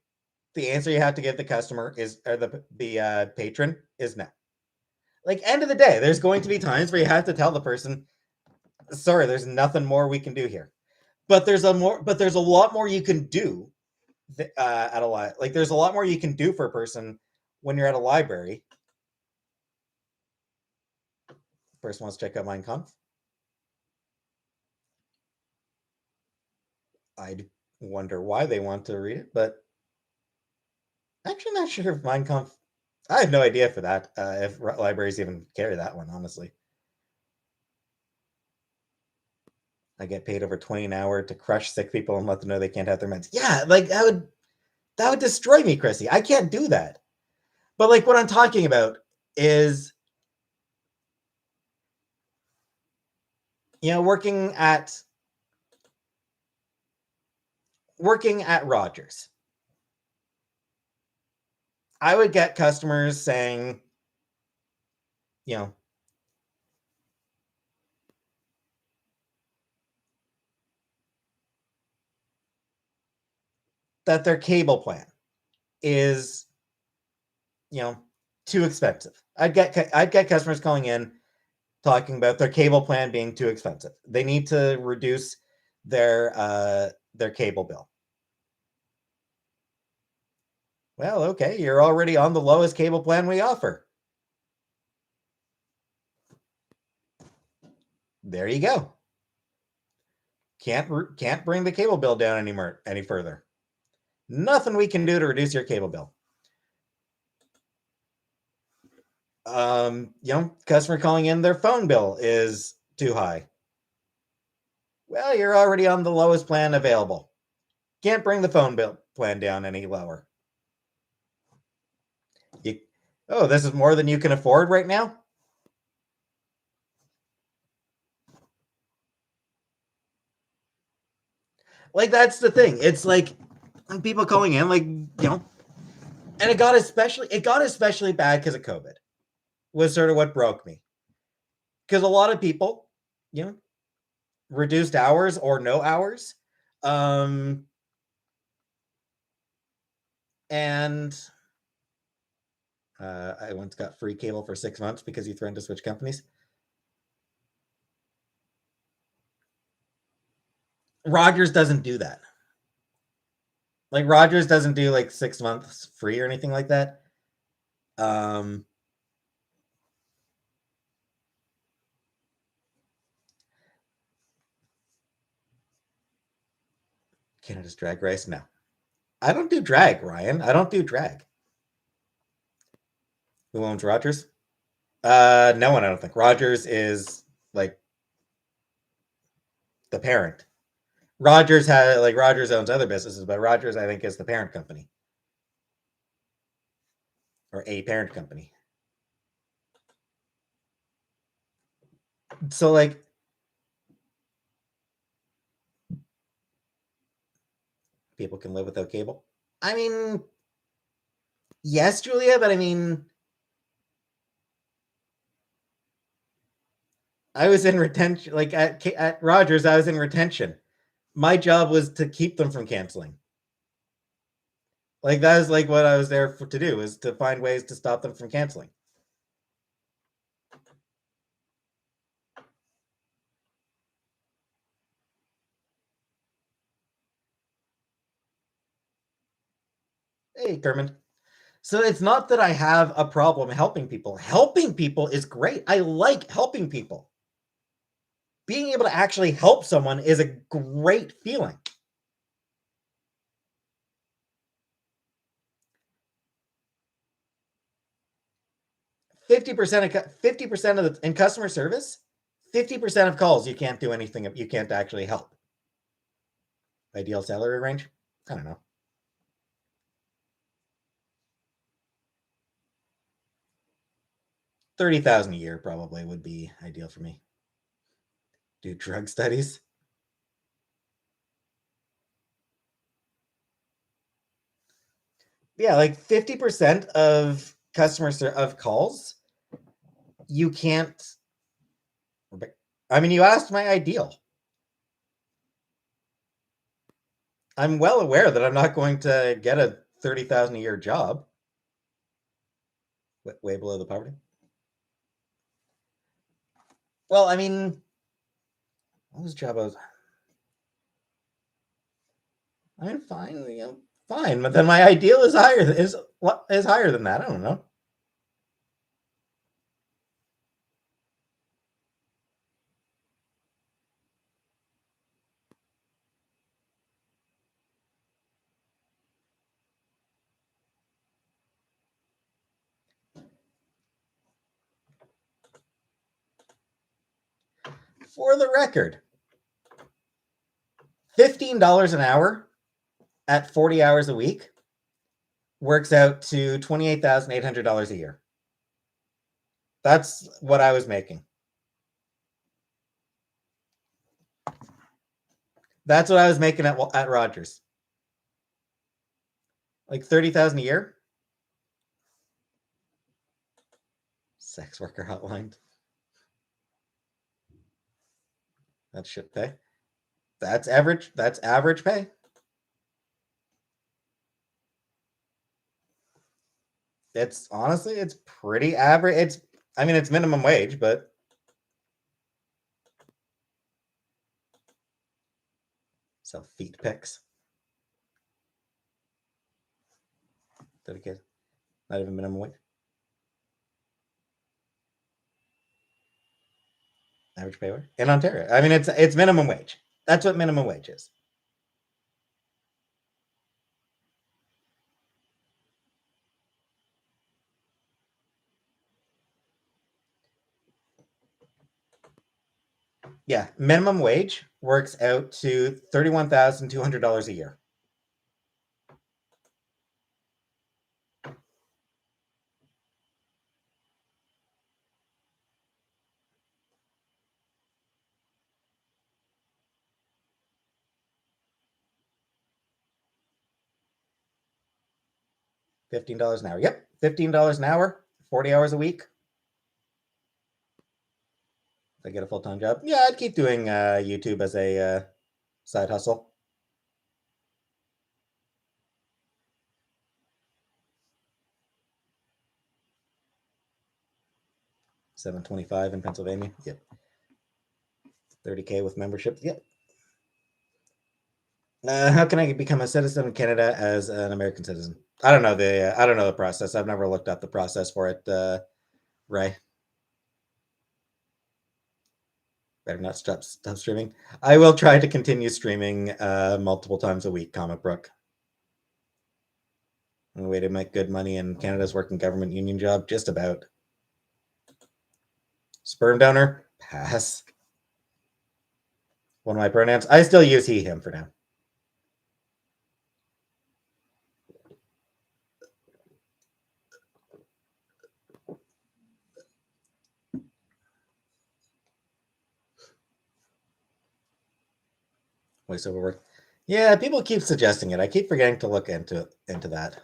the answer you have to give the customer is or the patron is no. Like end of the day, there's going to be times where you have to tell the person, sorry, there's nothing more we can do here. But there's a lot more you can do at a like there's a lot more you can do for a person when you're at a library. Person wants to check out Mein Kampf. I'd wonder why they want to read it, but actually not sure if Mein Kampf. I have no idea for that. If libraries even carry that one, honestly. I get paid over 20 an hour to crush sick people and let them know they can't have their meds. Yeah, like that would destroy me, Chrissy. I can't do that. But like what I'm talking about is working at Rogers. I would get customers saying, you know, that their cable plan is, too expensive. I'd get customers calling in talking about their cable plan being too expensive. They need to reduce their cable bill. Well, okay, you're already on the lowest cable plan we offer. There you go. Can't bring the cable bill down any further. Nothing we can do to reduce your cable bill. Customer calling in their phone bill is too high. Well, you're already on the lowest plan available. Can't bring the phone bill plan down any lower. Oh, this is more than you can afford right now? Like that's the thing. It's like people calling in, like, and it got especially bad because of COVID. Was sort of what broke me. Because a lot of people, reduced hours or no hours. And I once got free cable for 6 months because he threatened to switch companies. Rogers doesn't do that. Like Rogers doesn't do like 6 months free or anything like that. Canada's Drag Race? No. I don't do drag, Ryan. I don't do drag. Who owns Rogers? No one, I don't think. Rogers is like the parent. Rogers owns other businesses, but Rogers, I think, is the parent company. Or a parent company. So like people can live without cable. I mean, yes, Julia, but I mean, I was in retention. Like at Rogers, I was in retention. My job was to keep them from canceling. Like that is like what I was there to do, is to find ways to stop them from canceling. Hey, Kermit. So it's not that I have a problem helping people. Helping people is great. I like helping people. Being able to actually help someone is a great feeling. $50% of the in customer service, 50% of calls you can't do anything. You can't actually help. Ideal salary range? I don't know. 30,000 a year probably would be ideal for me. Do drug studies. Yeah, like 50% of of calls, you can't. I mean, you asked my ideal. I'm well aware that I'm not going to get a 30,000 a year job. Way below the poverty. Well, I mean, what was job I was? I'm fine, fine. But then my ideal is higher than that. I don't know. For the record, $15 an hour at 40 hours a week works out to $28,800 a year. That's what I was making. That's what I was making at Rogers. Like 30,000 a year. Sex worker hotline. That should pay. That's average. That's average pay. It's honestly, it's pretty average. I mean, it's minimum wage, but sell feet pics. Dedicated. Not even minimum wage. Average pay wage in Ontario. I mean, it's minimum wage. That's what minimum wage is. Yeah, minimum wage works out to $31,200 a year. $15 an hour. Yep, $15 an hour, 40 hours a week. If I get a full-time job, yeah, I'd keep doing YouTube as a side hustle. $7.25 in Pennsylvania. Yep. 30K with membership. Yep. How can I become a citizen of Canada as an American citizen? I don't know the process. I've never looked up the process for it. Ray, better not stop streaming. I will try to continue streaming multiple times a week. Comic book. A way to make good money in Canada's working government union job. Just about. Sperm donor. Pass. One of my pronouns. I still use he, him for now. Voiceover work. Yeah, people keep suggesting it. I keep forgetting to look into that.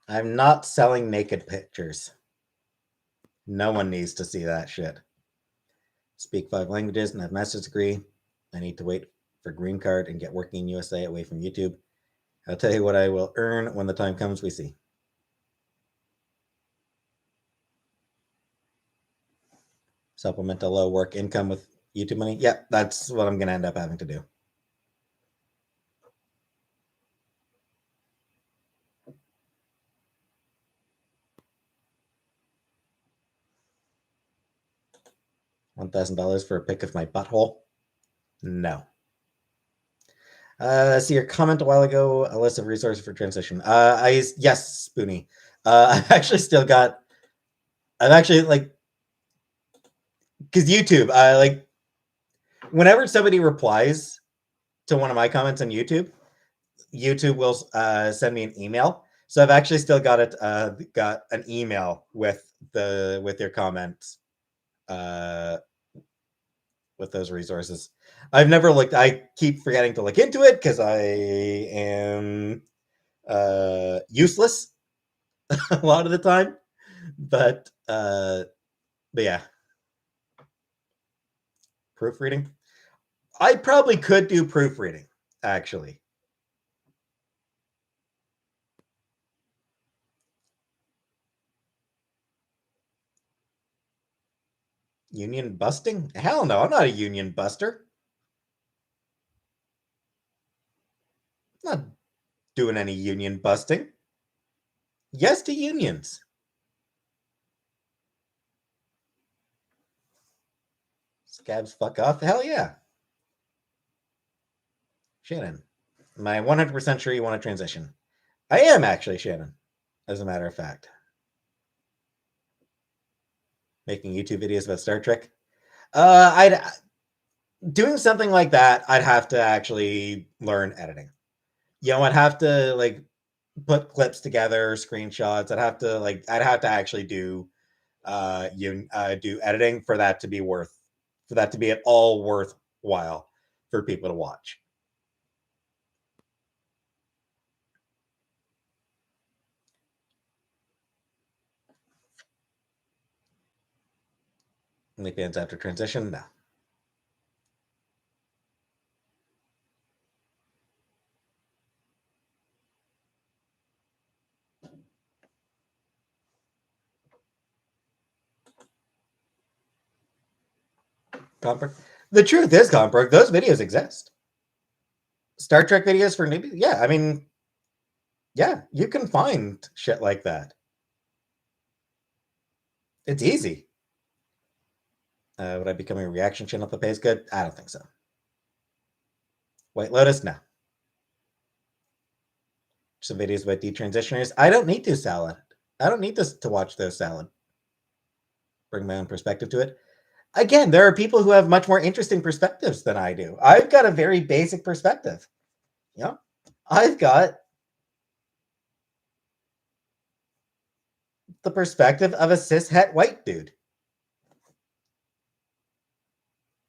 I'm not selling naked pictures. No one needs to see that shit. Speak 5 languages and have master's degree. I need to wait for green card and get working in USA away from YouTube. I'll tell you what I will earn when the time comes. We see. Supplemental low work income with YouTube money. Yeah, that's what I'm going to end up having to do. $1,000 for a pic of my butthole? No. See your comment a while ago. A list of resources for transition. Yes, Spoonie. I've actually still got. I've actually because YouTube. Whenever somebody replies to one of my comments on YouTube, YouTube will send me an email. So I've actually still got it. Got an email with your comments. With those resources. I've never looked. I keep forgetting to look into it because I am useless a lot of the time. But yeah, proofreading. I probably could do proofreading actually. Union busting? Hell no, I'm not a union buster. I'm not doing any union busting. Yes to unions. Scabs fuck off. Hell yeah. Shannon, am I 100% sure you want to transition? I am actually, Shannon, as a matter of fact. Making YouTube videos about Star Trek. I'd doing something like that. I'd have to actually learn editing. I'd have to put clips together, screenshots. I'd have to actually do do editing for that to be at all worthwhile for people to watch. OnlyFans after transition? No. The truth is, Comberg, those videos exist. Star Trek videos for newbies? Yeah, I mean, yeah, you can find shit like that. It's easy. Would I be becoming a reaction channel if the pay is good? I don't think so. White Lotus? No. Some videos about detransitioners. I don't need to salad. I don't need to watch those salad. Bring my own perspective to it. Again, there are people who have much more interesting perspectives than I do. I've got a very basic perspective. I've got the perspective of a cishet white dude.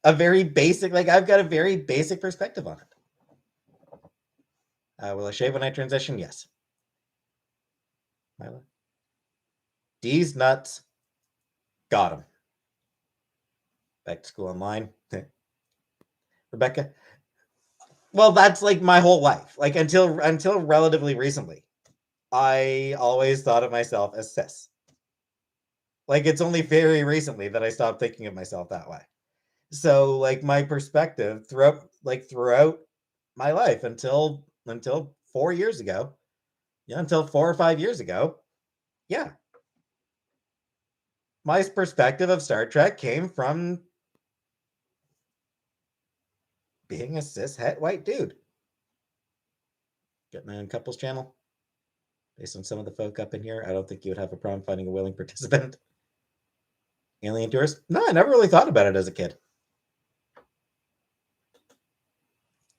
A very basic, like, I've got a very basic perspective on it. Will I shave when I transition? Yes. Mila? D's nuts. Got him. Back to school online. Rebecca? Well, that's like my whole life. Like until relatively recently, I always thought of myself as cis. Like it's only very recently that I stopped thinking of myself that way. So like my perspective throughout my life until 4 years ago, yeah, until 4 or 5 years ago, yeah. My perspective of Star Trek came from being a cis-het white dude. Get my own couples channel. Based on some of the folk up in here, I don't think you would have a problem finding a willing participant. Alien tourist? No, I never really thought about it as a kid.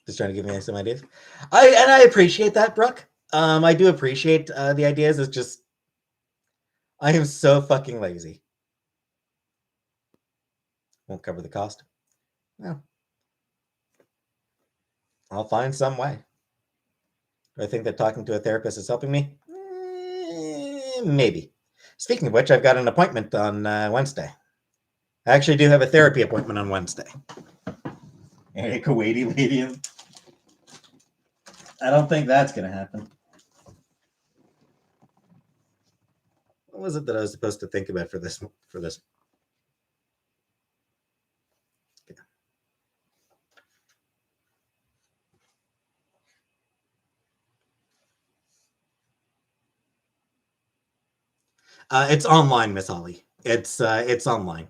Just trying to give me some ideas. I appreciate that, Brooke. I do appreciate the ideas. It's just I am so fucking lazy. Won't cover the cost. No. I'll find some way. Do I think that talking to a therapist is helping me? Maybe. Speaking of which, I've got an appointment on Wednesday. I actually do have a therapy appointment on Wednesday. Hey, Kuwaiti lady. I don't think that's going to happen. What was it that I was supposed to think about for this? It's online, Miss Holly. It's online.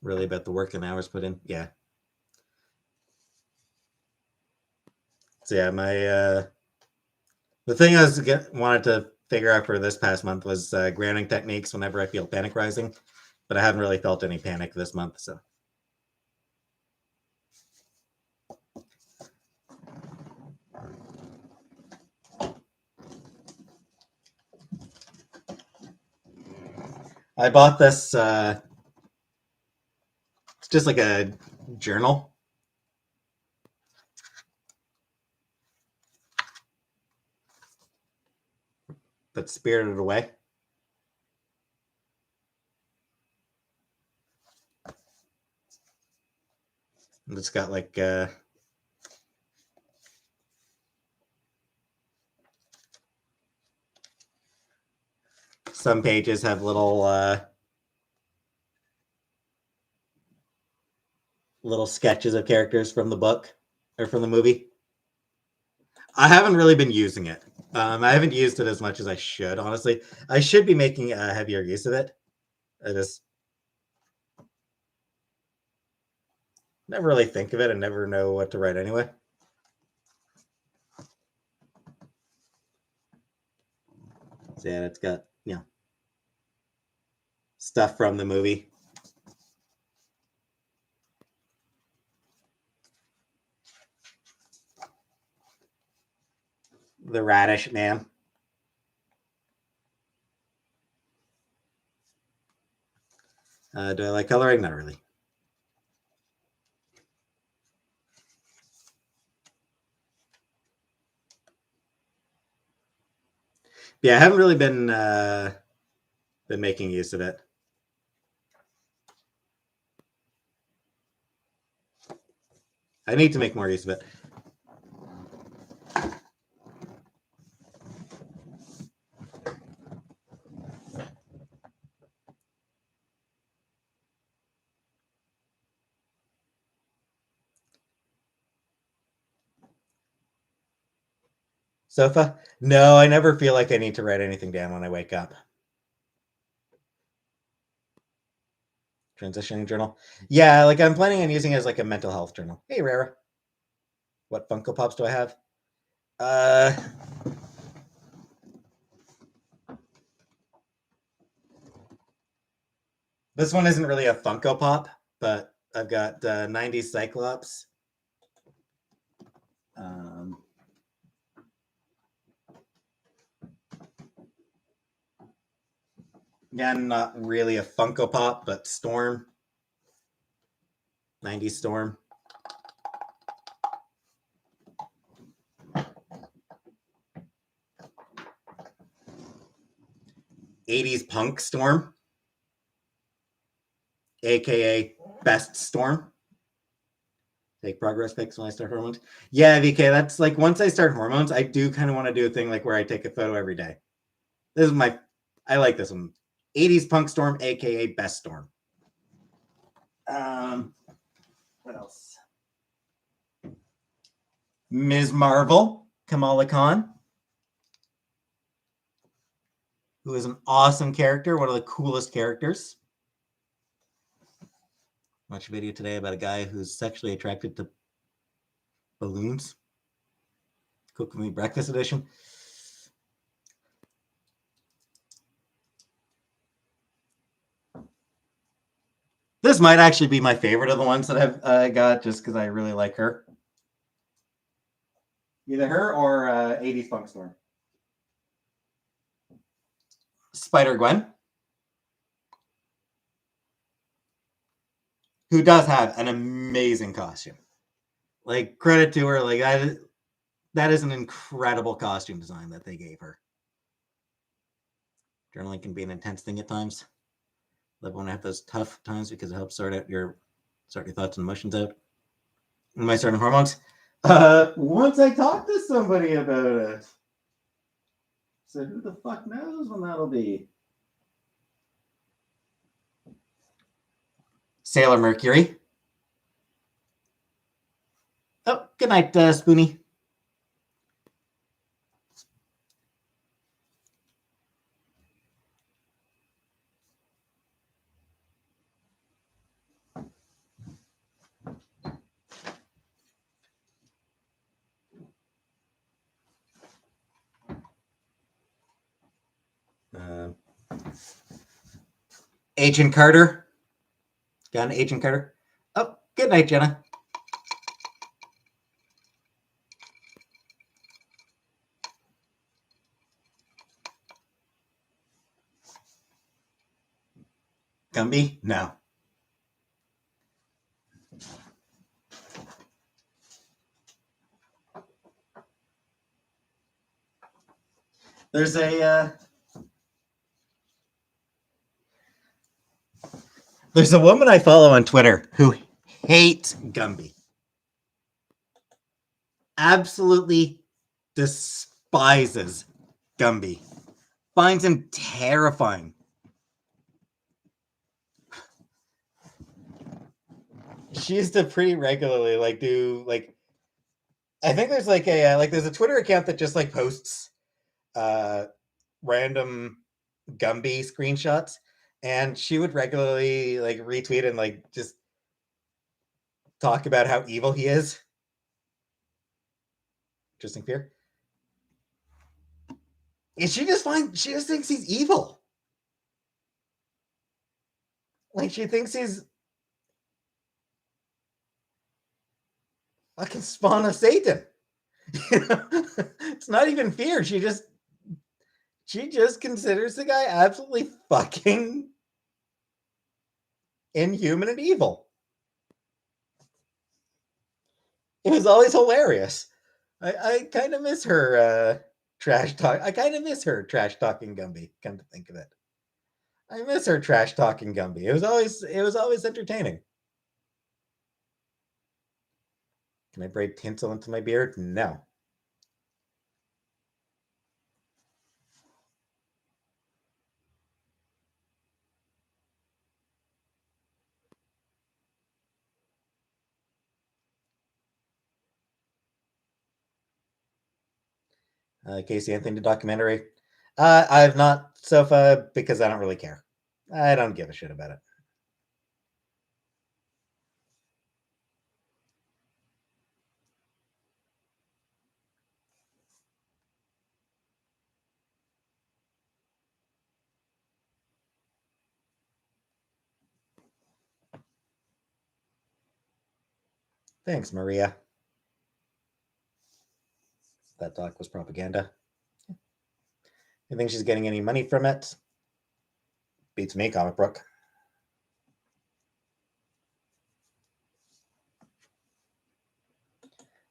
Really about the work and hours put in? Yeah. So yeah, my the thing I wanted to figure out for this past month was grounding techniques whenever I feel panic rising, but I haven't really felt any panic this month, so. I bought this. It's just like a journal. That's Spirited Away. And it's got like some pages have little sketches of characters from the book or from the movie. I haven't really been using it. I haven't used it as much as I should, honestly. I should be making a heavier use of it. I just never really think of it and never know what to write anyway. So yeah, it's got, stuff from the movie. The Radish Man. Do I like coloring? Not really. Yeah, I haven't really been making use of it. I need to make more use of it. Sofa? No, I never feel like I need to write anything down when I wake up. Transitioning journal? Yeah, like I'm planning on using it as like a mental health journal. Hey, Rara. What Funko Pops do I have? This one isn't really a Funko Pop, but I've got 90s Cyclops. Again, not really a Funko Pop, but Storm. 90s Storm. '80s Punk Storm, aka Best Storm. Take progress pics when I start hormones. Yeah, VK, that's like once I start hormones, I do kind of want to do a thing like where I take a photo every day. This is my, I like this one. '80s Punk Storm, aka Best Storm. What else? Ms. Marvel, Kamala Khan, who is an awesome character, one of the coolest characters. Watch a video today about a guy who's sexually attracted to balloons. Cook with Me Breakfast Edition. This might actually be my favorite of the ones that I've got, just because I really like her. Either her or 80s Punk Storm. Spider-Gwen, who does have an amazing costume. Like, credit to her. Like, that is an incredible costume design that they gave her. Journaling can be an intense thing at times. Love when I have those tough times because it helps sort your thoughts and emotions out. Am I starting hormones? Once I talk to somebody about it. So who the fuck knows when that'll be? Sailor Mercury. Oh, good night, Spoonie. Agent Carter. Got an Agent Carter. Oh, good night, Jenna. Gumby? No. There's a woman I follow on Twitter who hates Gumby. Absolutely despises Gumby. Finds him terrifying. She used to pretty regularly do I think there's there's a Twitter account that just posts random Gumby screenshots, and she would regularly retweet and just talk about how evil he is. Interesting fear. And she just thinks he's evil. Like, she thinks he's fucking spawn of Satan. It's not even fear. She just considers the guy absolutely fucking inhuman and evil. It was always hilarious. I kind of miss her trash talk. I kind of miss her trash talking Gumby. Come to think of it, I miss her trash talking Gumby. It was always entertaining. Can I braid tinsel into my beard? No. Casey Anthony documentary. I've not so far because I don't really care. I don't give a shit about it. Thanks, Maria. That talk was propaganda. You think she's getting any money from it? Beats me, comic book.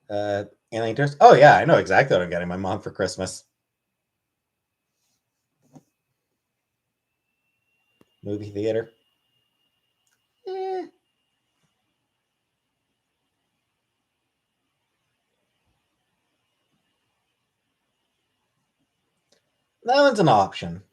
Alien Tours. Oh yeah, I know exactly what I'm getting my mom for Christmas. Movie theater. Eh. That one's an option.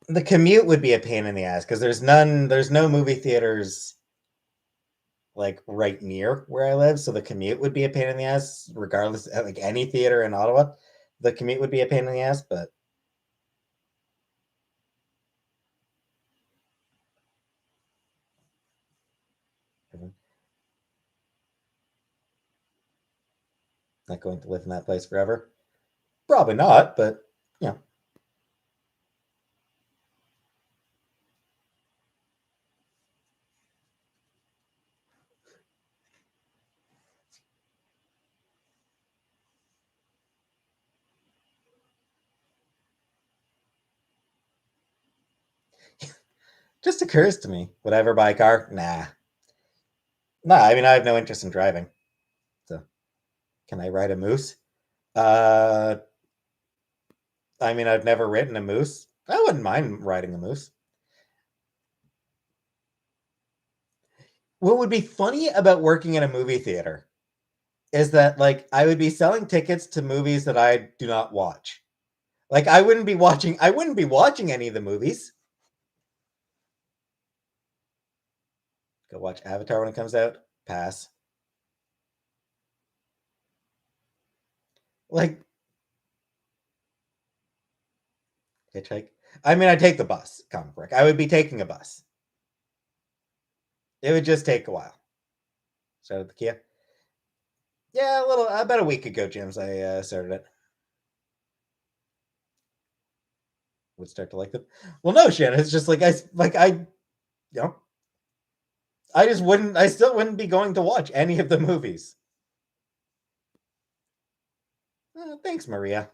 The commute would be a pain in the ass because there's no movie theaters like right near where I live, so the commute would be a pain in the ass regardless. Like any theater in Ottawa, the commute would be a pain in the ass. But not going to live in that place forever. Probably not, but yeah. Just occurs to me. Would I ever buy a car? Nah. Nah, I mean I have no interest in driving. So can I ride a moose? Uh I mean I've never ridden a moose. I wouldn't mind riding a moose. What would be funny about working in a movie theater is that like I would be selling tickets to movies that I do not watch. Like I wouldn't be watching any of the movies. Go watch Avatar when it comes out. Pass. Like hitchhike. I mean, I take the bus. Comic book. I would be taking a bus. It would just take a while. Started the Kia. Yeah, a little about a week ago, James. I started it. Would start to like them. Well, no, Shannon. It's just you know I just wouldn't. I still wouldn't be going to watch any of the movies. Thanks, Maria.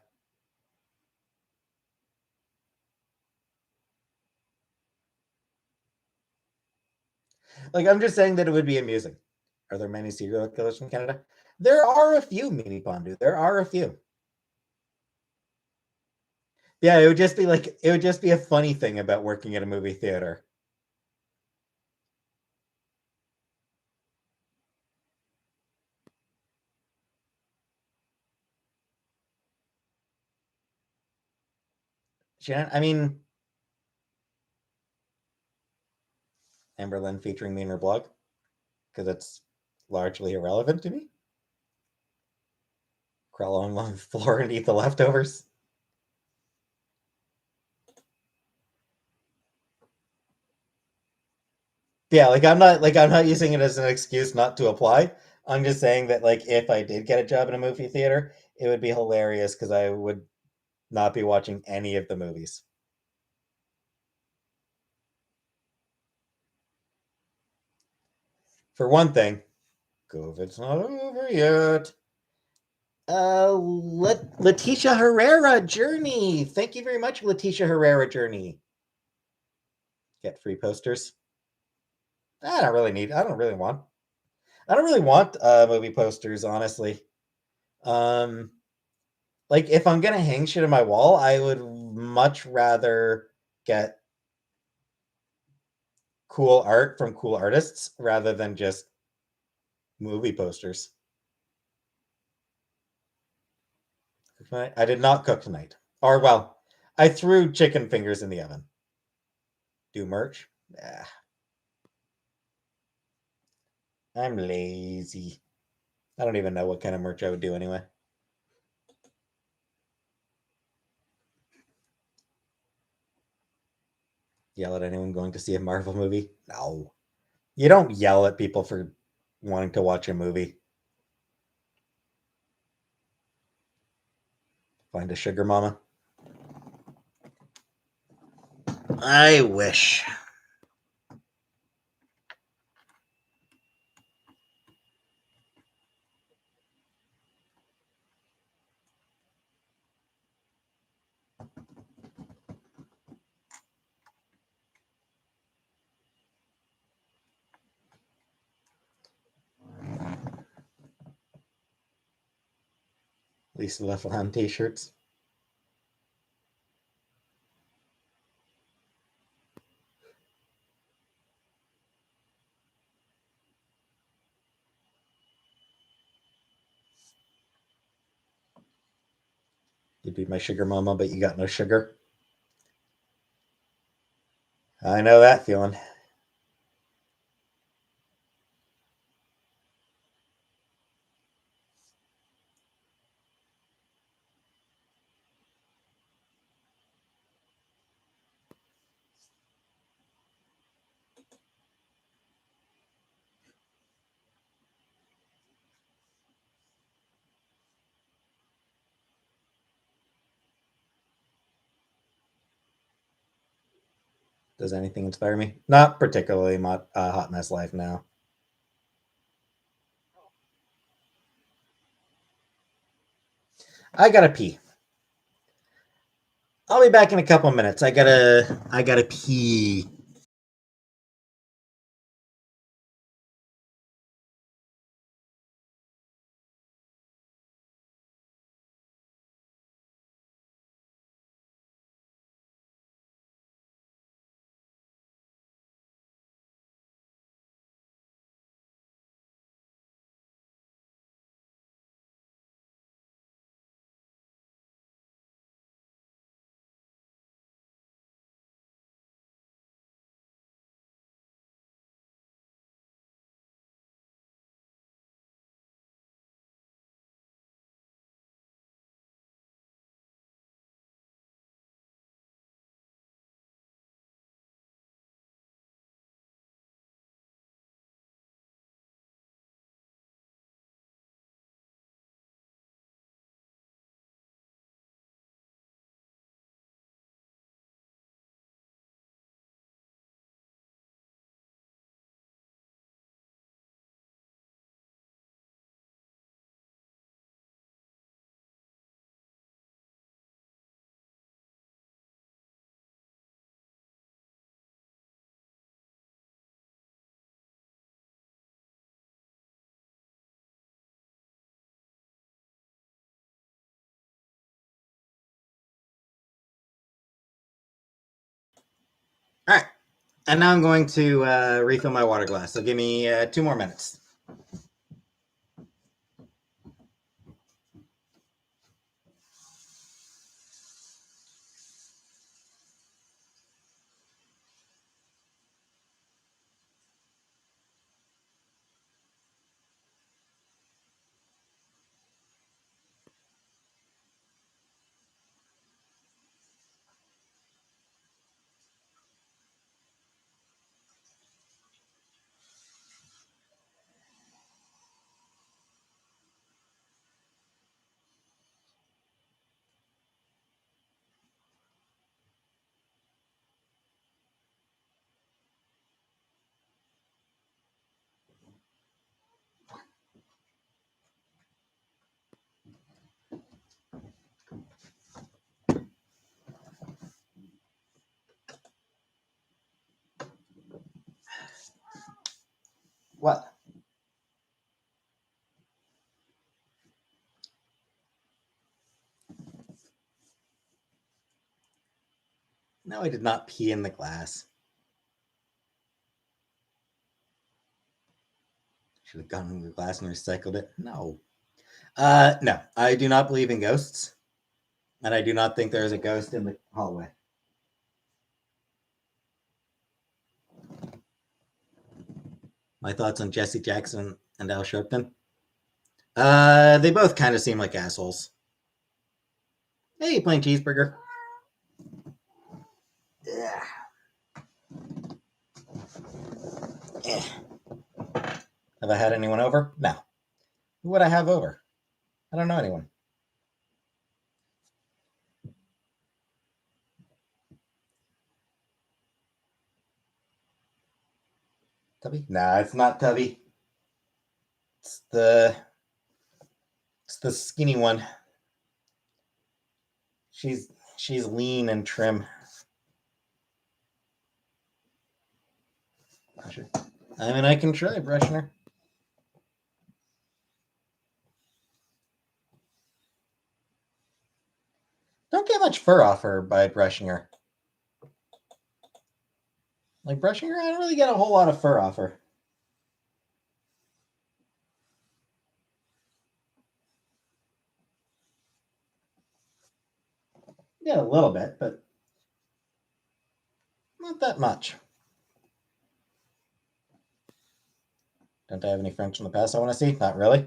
Like I'm just saying that it would be amusing. Are there many serial killers from Canada? There are a few, Mini Pondu. There are a few. Yeah, it would just be a funny thing about working at a movie theater. Shannon, I mean, Amberlyn featuring me in her blog because it's largely irrelevant to me. Crawl on the floor and eat the leftovers. Yeah, I'm not using it as an excuse not to apply. I'm just saying that like if I did get a job in a movie theater, it would be hilarious because I would not be watching any of the movies. For one thing, COVID's not over yet. Letitia Herrera Journey. Thank you very much, Letitia Herrera Journey. Get free posters. I don't really need. I don't really want movie posters, honestly. Um, like if I'm gonna hang shit on my wall, I would much rather get cool art from cool artists rather than just movie posters. I did not cook tonight. Or well, I threw chicken fingers in the oven. Do merch? Yeah, I'm lazy. I don't even know what kind of merch I would do anyway. Yell at anyone going to see a Marvel movie? No. You don't yell at people for wanting to watch a movie. Find a sugar mama. I wish. Lisa left on t-shirts. You'd be my sugar mama, but you got no sugar. I know that feeling. Does anything inspire me? Not particularly Hot Mess Life now. I gotta pee. I'll be back in a couple minutes. I gotta pee. All right. And now I'm going to refill my water glass. So give me 2 more minutes. What? No, I did not pee in the glass. Should have gotten the glass and recycled it. No. No, I do not believe in ghosts. And I do not think there is a ghost in the hallway. My thoughts on Jesse Jackson and Al Sharpton? They both kind of seem like assholes. Hey, plain cheeseburger. Yeah. Eh. Have I had anyone over? No. Who would I have over? I don't know anyone. Tubby? Nah, it's not Tubby. It's the skinny one. She's lean and trim. Sure. I mean, I can try brushing her. Don't get much fur off her by brushing her. Like brushing her, I don't really get a whole lot of fur off her. Yeah, a little bit, but not that much. Don't I have any French in the past I want to see? Not really.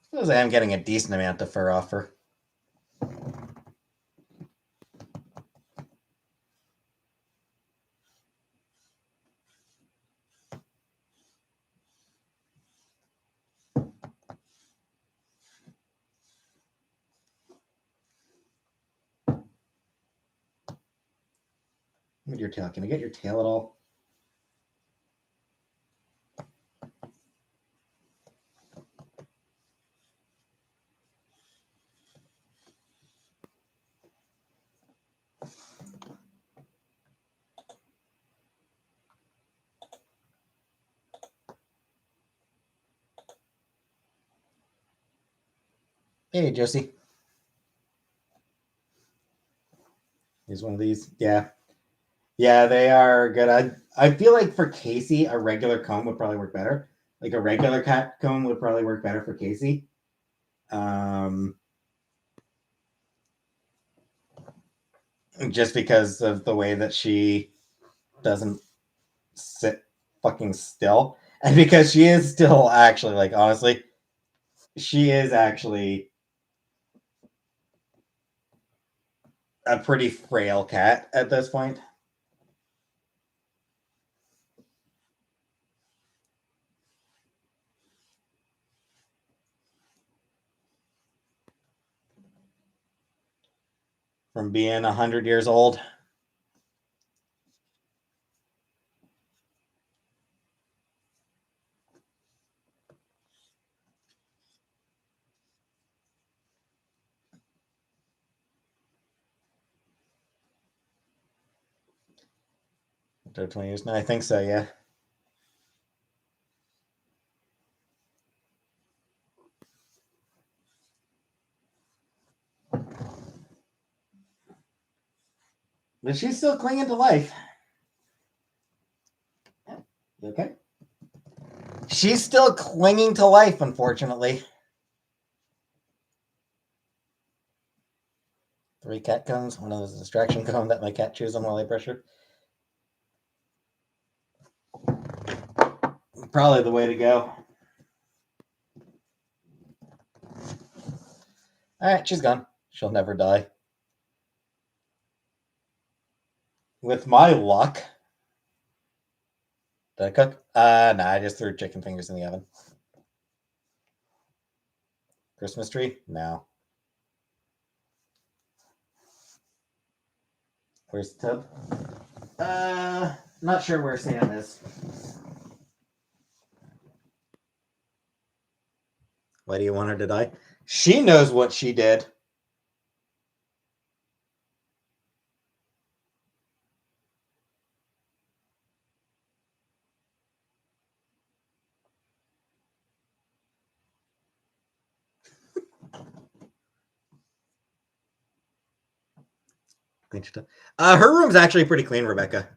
I suppose I am getting a decent amount of fur off her. Look at your tail. Can I get your tail at all? Hey, Josie. Here's one of these. Yeah. Yeah, they are good. I feel like for Casey, a regular comb would probably work better. Like a regular cat comb would probably work better for Casey. Just because of the way that she doesn't sit fucking still. And because she is still actually, like, honestly, she is actually a pretty frail cat at this point. From being 100 years old. After 20 years now, I think so, yeah. But she's still clinging to life. You okay? She's still clinging to life, unfortunately. 3 cat combs. One of those distraction comb that my cat chews on while I brush her. Probably the way to go. Alright, she's gone. She'll never die. With my luck. Did I cook? Nah, I just threw chicken fingers in the oven. Christmas tree? No. Where's the tub? Not sure where Sam is. Why do you want her to die? She knows what she did. Her room's actually pretty clean, Rebecca.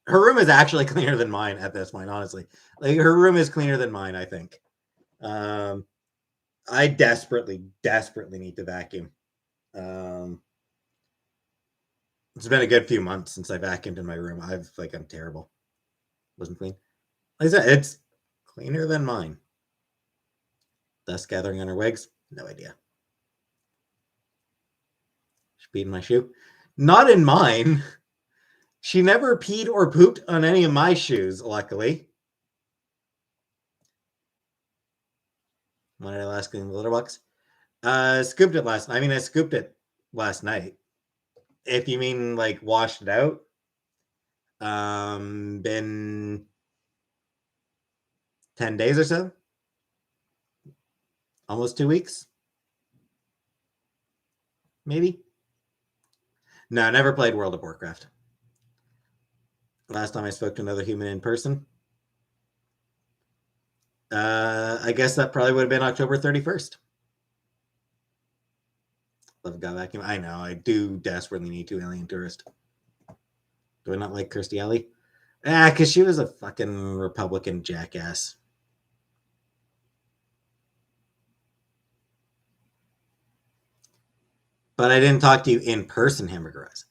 Her room is actually cleaner than mine at this point, honestly. Like her room is cleaner than mine, I think. I desperately need to vacuum. It's been a good few months since I vacuumed in my room. I'm terrible. Wasn't clean. Like I said, it's cleaner than mine. Dust gathering on her wigs? No idea. She peed in my shoe? Not in mine. She never peed or pooped on any of my shoes, luckily. When did I last clean the litter box? Scooped it last night. I mean, I scooped it last night. If you mean like washed it out, been 10 days or so. Almost 2 weeks. Maybe. No, I never played World of Warcraft. Last time I spoke to another human in person. I guess that probably would have been October 31st. Love a God vacuum. I know, I do desperately need to Alien Tourist. Do I not like Kirstie Alley? Because she was a fucking Republican jackass. But I didn't talk to you in person, Hamburger Eyes.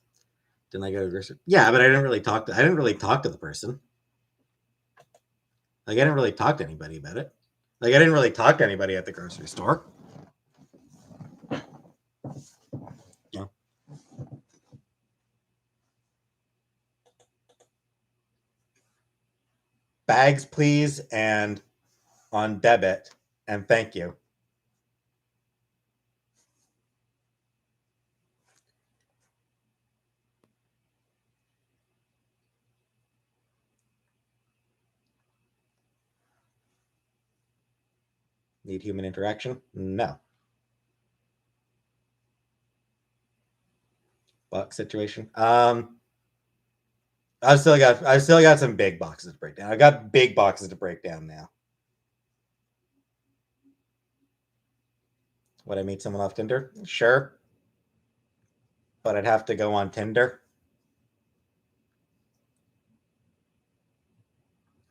Didn't I go to grocery? Yeah, but I didn't really talk to the person. Like I didn't really talk to anybody about it. Like I didn't really talk to anybody at the grocery store. Yeah. Bags, please, and on debit, and thank you. Need human interaction? No. Box situation. I've still got some big boxes to break down. I've got big boxes to break down now. Would I meet someone off Tinder? Sure. But I'd have to go on Tinder.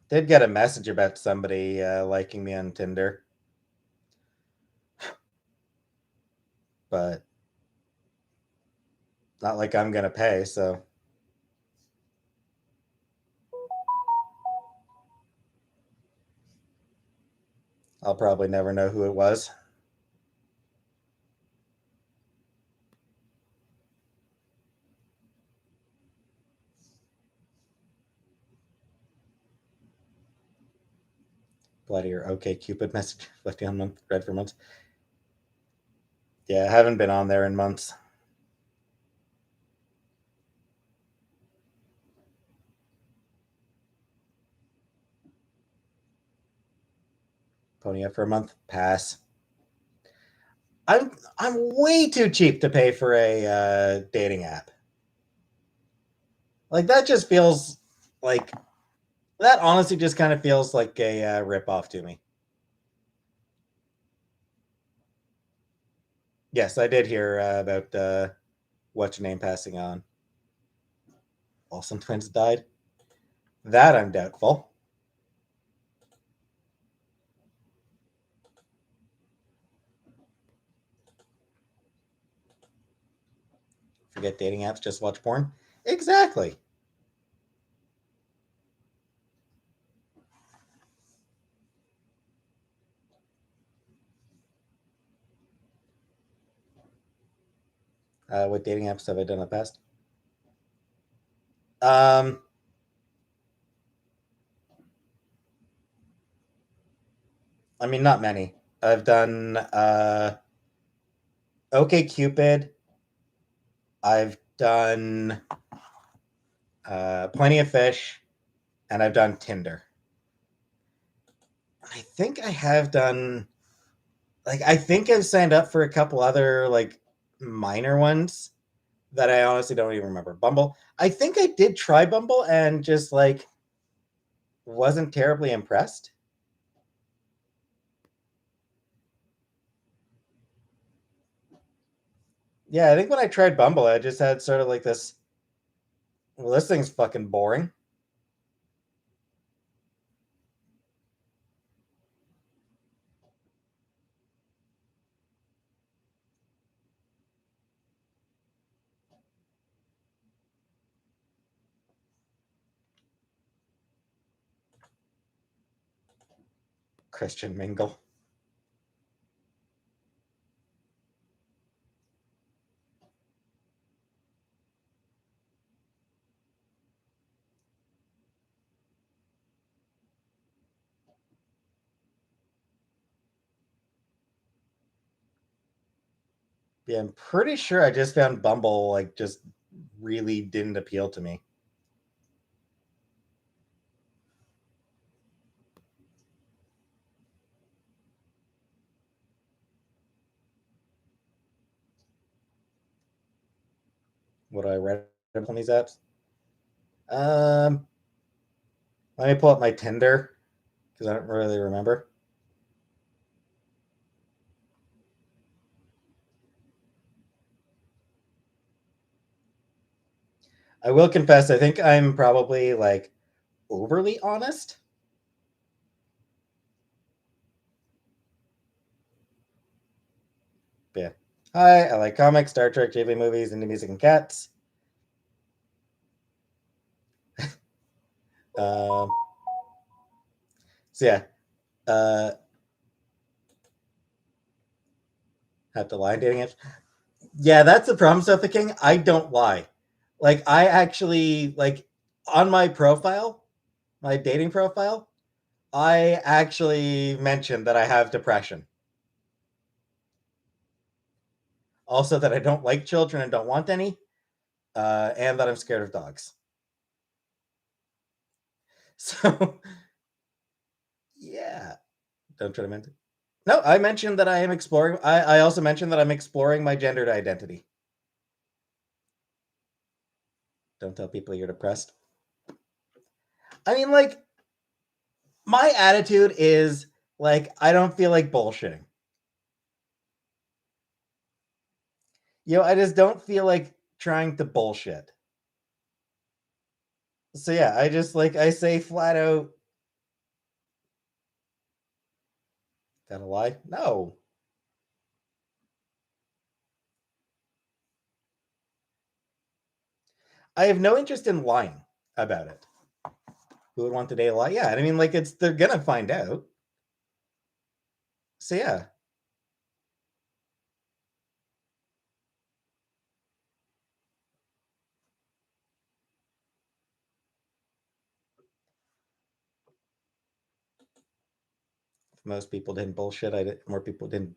Did get a message about somebody liking me on Tinder. But not like I'm going to pay, so. I'll probably never know who it was. Bloody or OK Cupid message left on month, read for months. Yeah, I haven't been on there in months. Pony up for a month. Pass. I'm way too cheap to pay for a dating app. Like that just feels like that. Honestly, just kind of feels like a rip off to me. Yes, I did hear about what's your name passing on. Olsen twins died. That I'm doubtful. Forget dating apps, just watch porn. Exactly. What dating apps have I done in the past? I mean, not many. I've done OK Cupid. I've done Plenty of Fish, and I've done Tinder. I think I have done, like, I think I've signed up for a couple other, like, minor ones that I honestly don't even remember. Bumble. I think I did try Bumble and just, like, wasn't terribly impressed. Yeah, I think when I tried Bumble, I just had sort of like this, well, this thing's fucking boring. Christian Mingle. Yeah, I'm pretty sure I just found Bumble like just really didn't appeal to me. What I read on these apps. Um, Let me pull up my Tinder because I don't really remember. I will confess, I think I'm probably like overly honest. But yeah. Hi, I like comics, Star Trek, TV movies, indie music, and cats. Um, so yeah, uh, have to lie dating it. Yeah, that's the problem, Sophie King. I don't lie. Like I actually like on my profile, my dating profile, I actually mentioned that I have depression. Also, that I don't like children and don't want any, and that I'm scared of dogs. So, yeah, don't try to mention. No, I mentioned that I am exploring. I also mentioned that I'm exploring my gendered identity. Don't tell people you're depressed. I mean, like, my attitude is like, I don't feel like bullshitting. I just don't feel like trying to bullshit. So yeah, I just like I say flat out, gotta lie. No, I have no interest in lying about it. Who would want to date a lie? Yeah, I mean, like it's they're gonna find out. So yeah, if most people didn't bullshit, more people didn't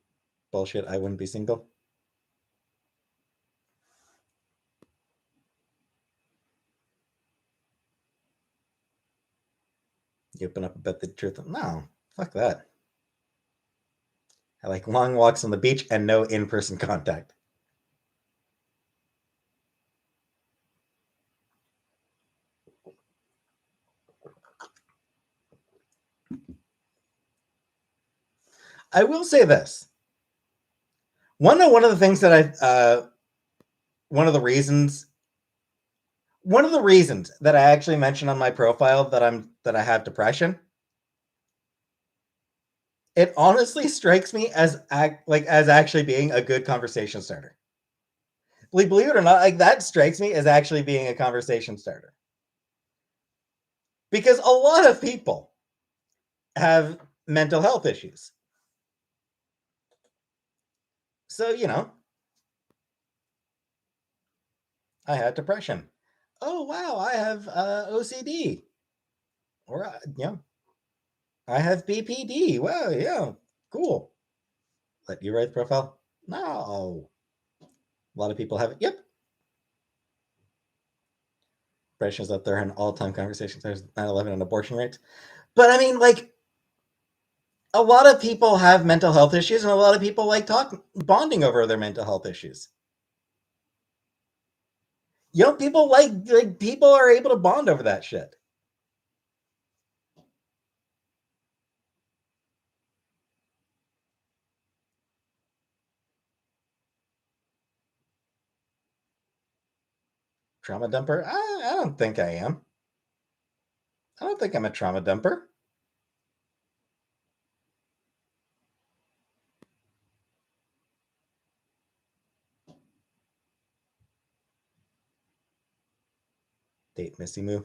bullshit, I wouldn't be single. You open up about the truth. No, fuck that. I like long walks on the beach and no in-person contact. I will say this. One of the things that one of the reasons that I actually mentioned on my profile that I have depression, it honestly strikes me as as actually being a good conversation starter. Believe it or not, like that strikes me as actually being a conversation starter. Because a lot of people have mental health issues. So, I had depression. Oh wow, I have OCD. Or I have BPD. Wow, yeah, cool. Let you write the profile? No. A lot of people have it. Yep. Depression is up there in all-time conversations. There's 9/11 and abortion rates. But I mean, like, a lot of people have mental health issues, and a lot of people like bonding over their mental health issues. People like people are able to bond over that shit. Trauma dumper? I don't think I am. I don't think I'm a trauma dumper. Date Missy Moo.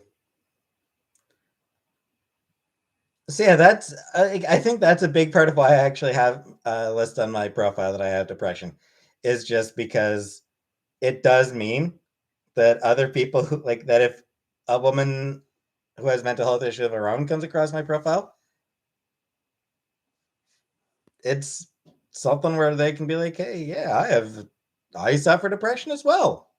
So yeah, that's I think that's a big part of why I actually have a list on my profile that I have depression, is just because it does mean that other people who like that if a woman who has mental health issues of her own comes across my profile, it's something where they can be like, hey, yeah, I have I suffer depression as well.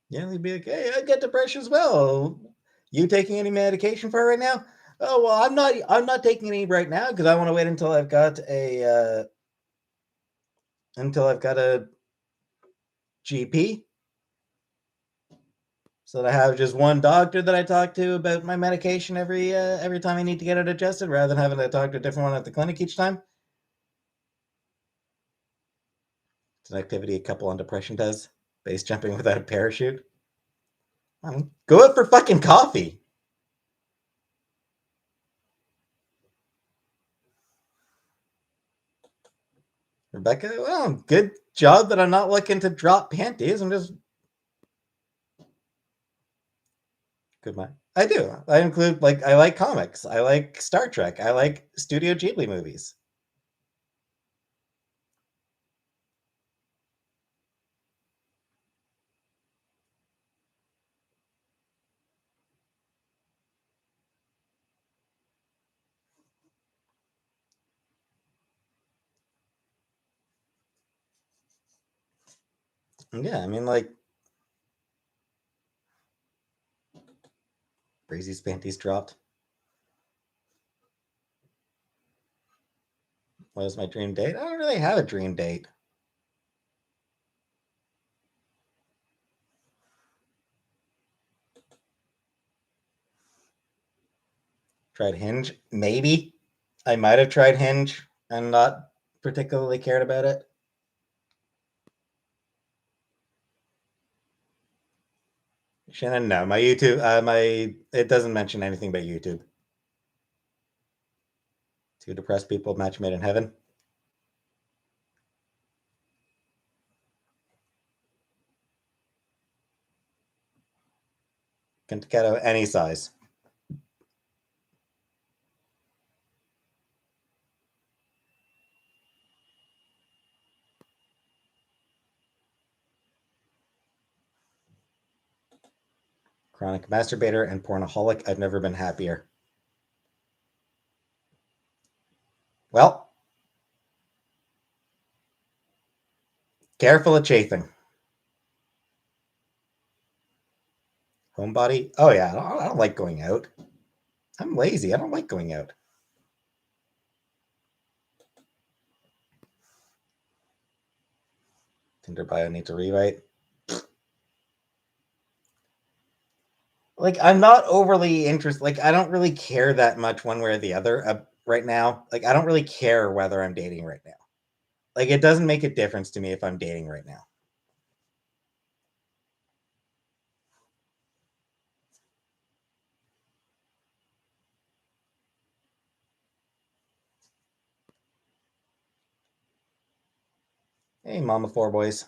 Yeah, they'd be like, hey, I get depression as well. You taking any medication for it right now? Oh well, I'm not taking any right now because I want to wait until I've got a GP. So that I have just one doctor that I talk to about my medication every time I need to get it adjusted, rather than having to talk to a different one at the clinic each time. It's an activity a couple on depression does. Base jumping without a parachute. Go out for fucking coffee. Rebecca, well, good job that I'm not looking to drop panties. I'm just good mind. I do. I include I like comics. I like Star Trek. I like Studio Ghibli movies. Yeah, I mean Breezy's panties dropped. What is my dream date? I don't really have a dream date. Tried Hinge? Maybe. I might have tried Hinge and not particularly cared about it. Shannon, no. My YouTube, it doesn't mention anything about YouTube. Two depressed people, match made in heaven. Can get out any size. Chronic masturbator and pornaholic. I've never been happier. Well, careful of chafing. Homebody? Oh yeah, I don't like going out. I'm lazy. I don't like going out. Tinder bio needs a rewrite. I'm not overly interested. I don't really care that much one way or the other right now. I don't really care whether I'm dating right now. It doesn't make a difference to me if I'm dating right now. Hey, mama four boys.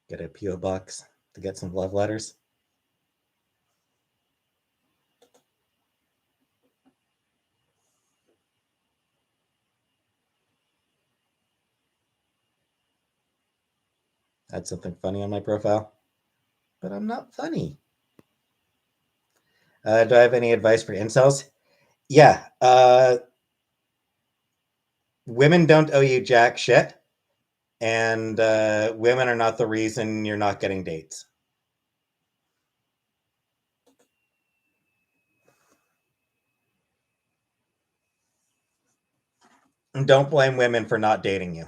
Get a PO box to get some love letters. Add something funny on my profile, but I'm not funny. Do I have any advice for incels? Yeah. Women don't owe you jack shit, and women are not the reason you're not getting dates. And don't blame women for not dating you.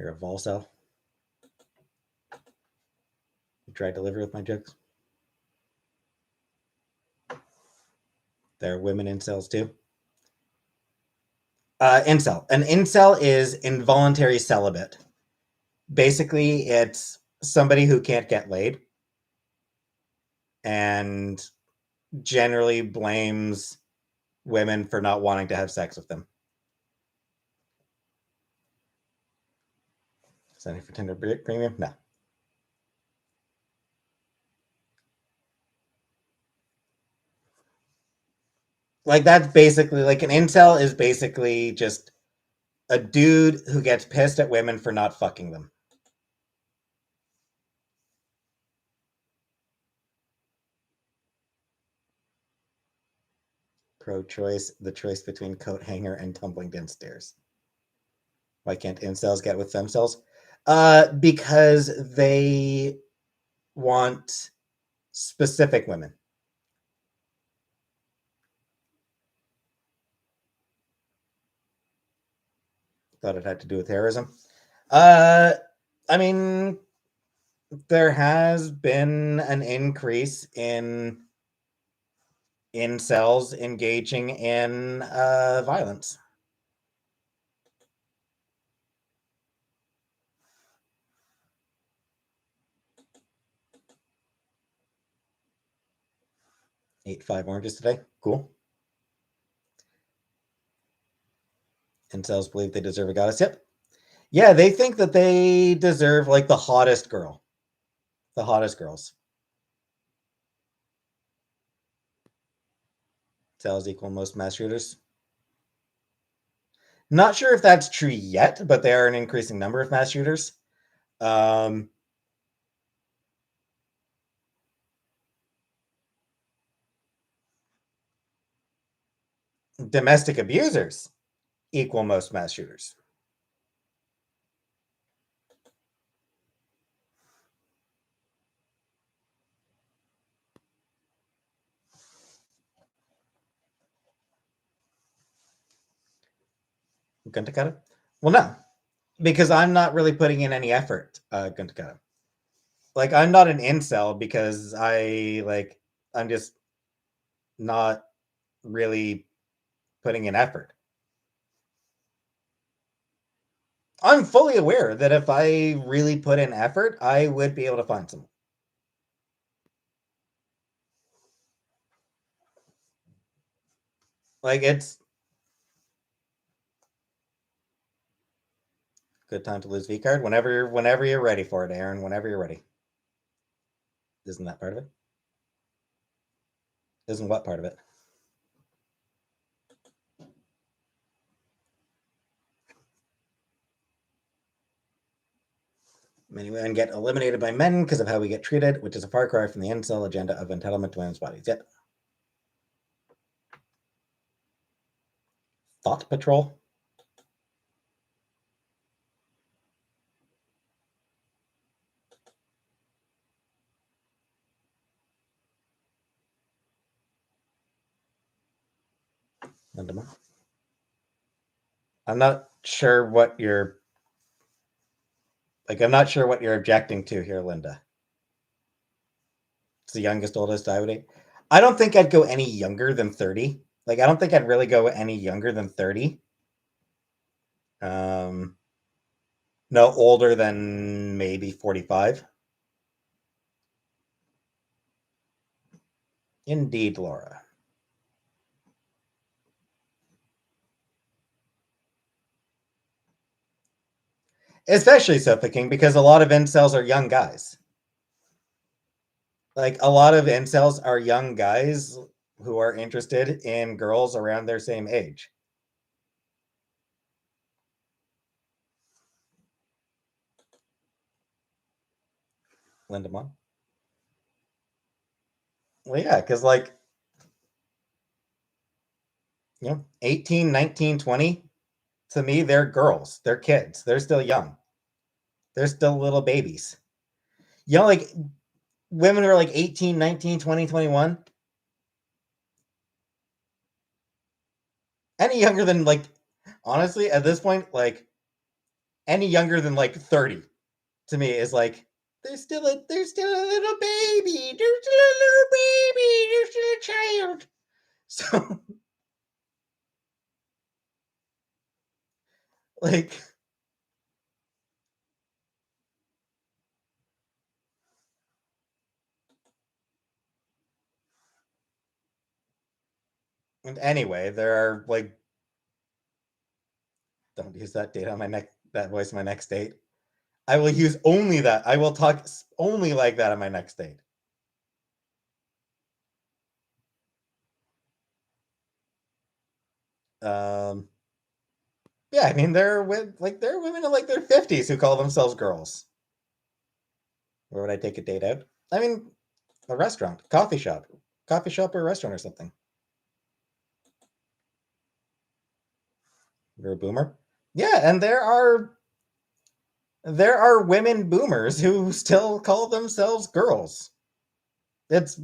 You're a Volcel. You tried to live with my jokes. There are women incels too. Incel. An incel is involuntary celibate. Basically, it's somebody who can't get laid and generally blames women for not wanting to have sex with them. Signing for Tinder Premium? No. Like, that's basically, like, an incel is basically just a dude who gets pissed at women for not fucking them. Pro-choice, the choice between coat hanger and tumbling downstairs. Why can't incels get with themselves? Because they want specific women. Thought it had to do with terrorism. I mean, there has been an increase in incels engaging in violence. Ate 5 oranges today. Cool. Incels believe they deserve a goddess. Yep. Yeah, they think that they deserve like the hottest girl. The hottest girls. Incels equal most mass shooters. Not sure if that's true yet, but they are an increasing number of mass shooters. Domestic abusers equal most mass shooters. Guntakata? Well, no, because I'm not really putting in any effort, Guntakata. Like, I'm not an incel because I'm just not really putting in effort. I'm fully aware that if I really put in effort, I would be able to find someone. Like, it's good time to lose V card whenever you're ready for it, Aaron. Whenever you're ready. Isn't that part of it? Isn't what part of it? Many women get eliminated by men because of how we get treated, which is a far cry from the incel agenda of entitlement to women's bodies. Yep. Thought Patrol? I'm not sure what you're I'm not sure what you're objecting to here, Linda. It's the youngest, oldest I would. I don't think I'd go any younger than 30. Like, I don't think I'd really go any younger than 30. No older than maybe 45. Indeed, Laura. Especially Sofa King, because a lot of incels are young guys. Like, a lot of incels are young guys who are interested in girls around their same age. Linda Mon? Well, yeah, because, like, 18, 19, 20, to me, they're girls. They're kids. They're still young. They're still little babies. Like, women are like 18, 19, 20, 21. Any younger than, like, honestly, at this point, like, any younger than like 30 to me is like there's still a little baby. There's still a little baby. There's still a child. So like and anyway, there are like don't use that date on my neck that voice on my next date. I will use only that. I will talk only like that on my next date. Um yeah, I mean there are women in like their 50s who call themselves girls. Where would I take a date out? I mean, a restaurant, coffee shop or restaurant or something. You're a boomer? Yeah, and there are women boomers who still call themselves girls. It's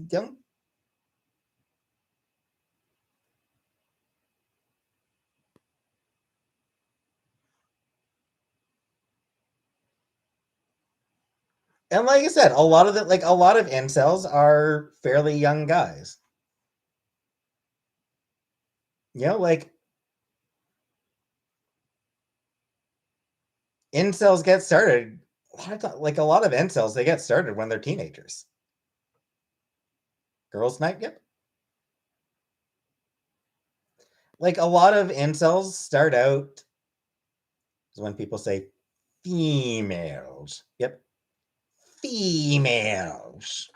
and like I said, a lot of incels are fairly young guys. Like incels get started. Like a lot of incels, they get started when they're teenagers. Girls' night, yep. Like a lot of incels start out when people say females. Yep, females.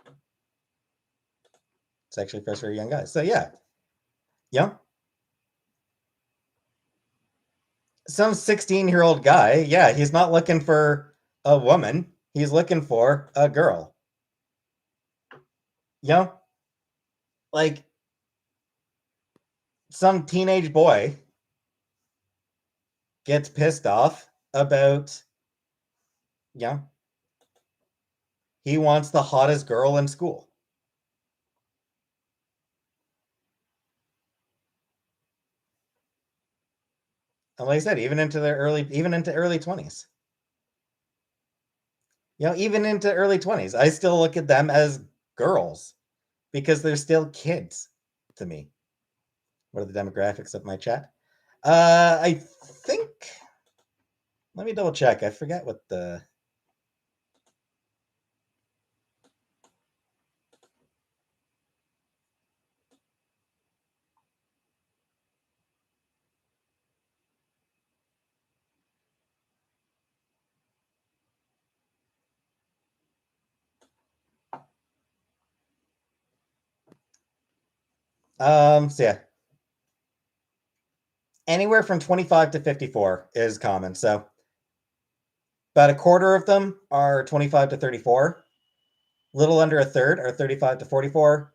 It's actually for very young guys. So yeah, some 16-year-old guy. Yeah, he's not looking for a woman. He's looking for a girl. You know, like some teenage boy gets pissed off about, yeah, he wants the hottest girl in school. And like I said, even into early 20s. Even into early 20s, I still look at them as girls because they're still kids to me. What are the demographics of my chat? I think, let me double check. I forget what the so yeah, anywhere from 25 to 54 is common. So about a quarter of them are 25 to 34. Little under a third are 35 to 44.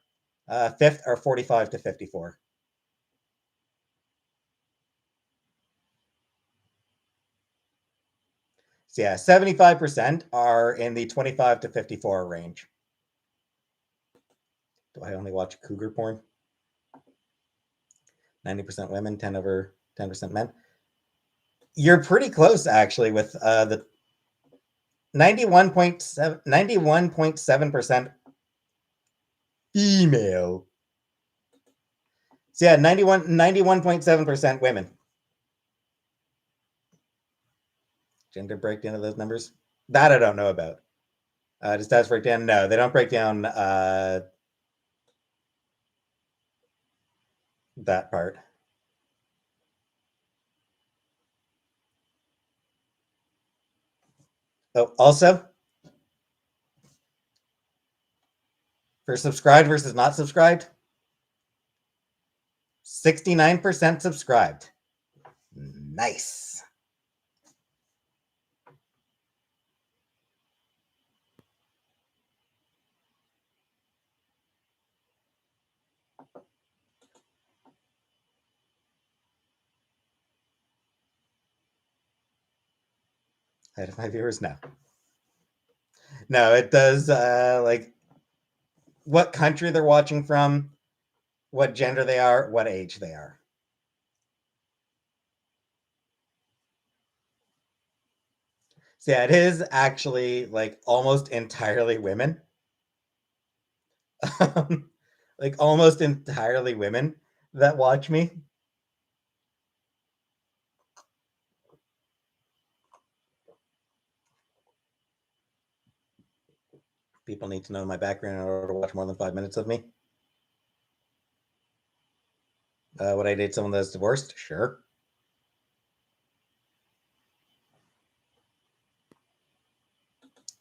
Fifth are 45 to 54. So yeah, 75% are in the 25 to 54 range. Do I only watch cougar porn? 90% women, 10% men. You're pretty close actually with the 91.7% female. So yeah, 91.7% women. Gender breakdown of those numbers? That I don't know about. Does stats break down? No, they don't break down that part. Oh, also, for subscribed versus not subscribed, 69% subscribed. Nice. Out of my viewers, no. No, it does like what country they're watching from, what gender they are, what age they are. So yeah, it is actually like almost entirely women. Like almost entirely women that watch me. People need to know my background in order to watch more than 5 minutes of me. Would I date someone that's divorced? Sure.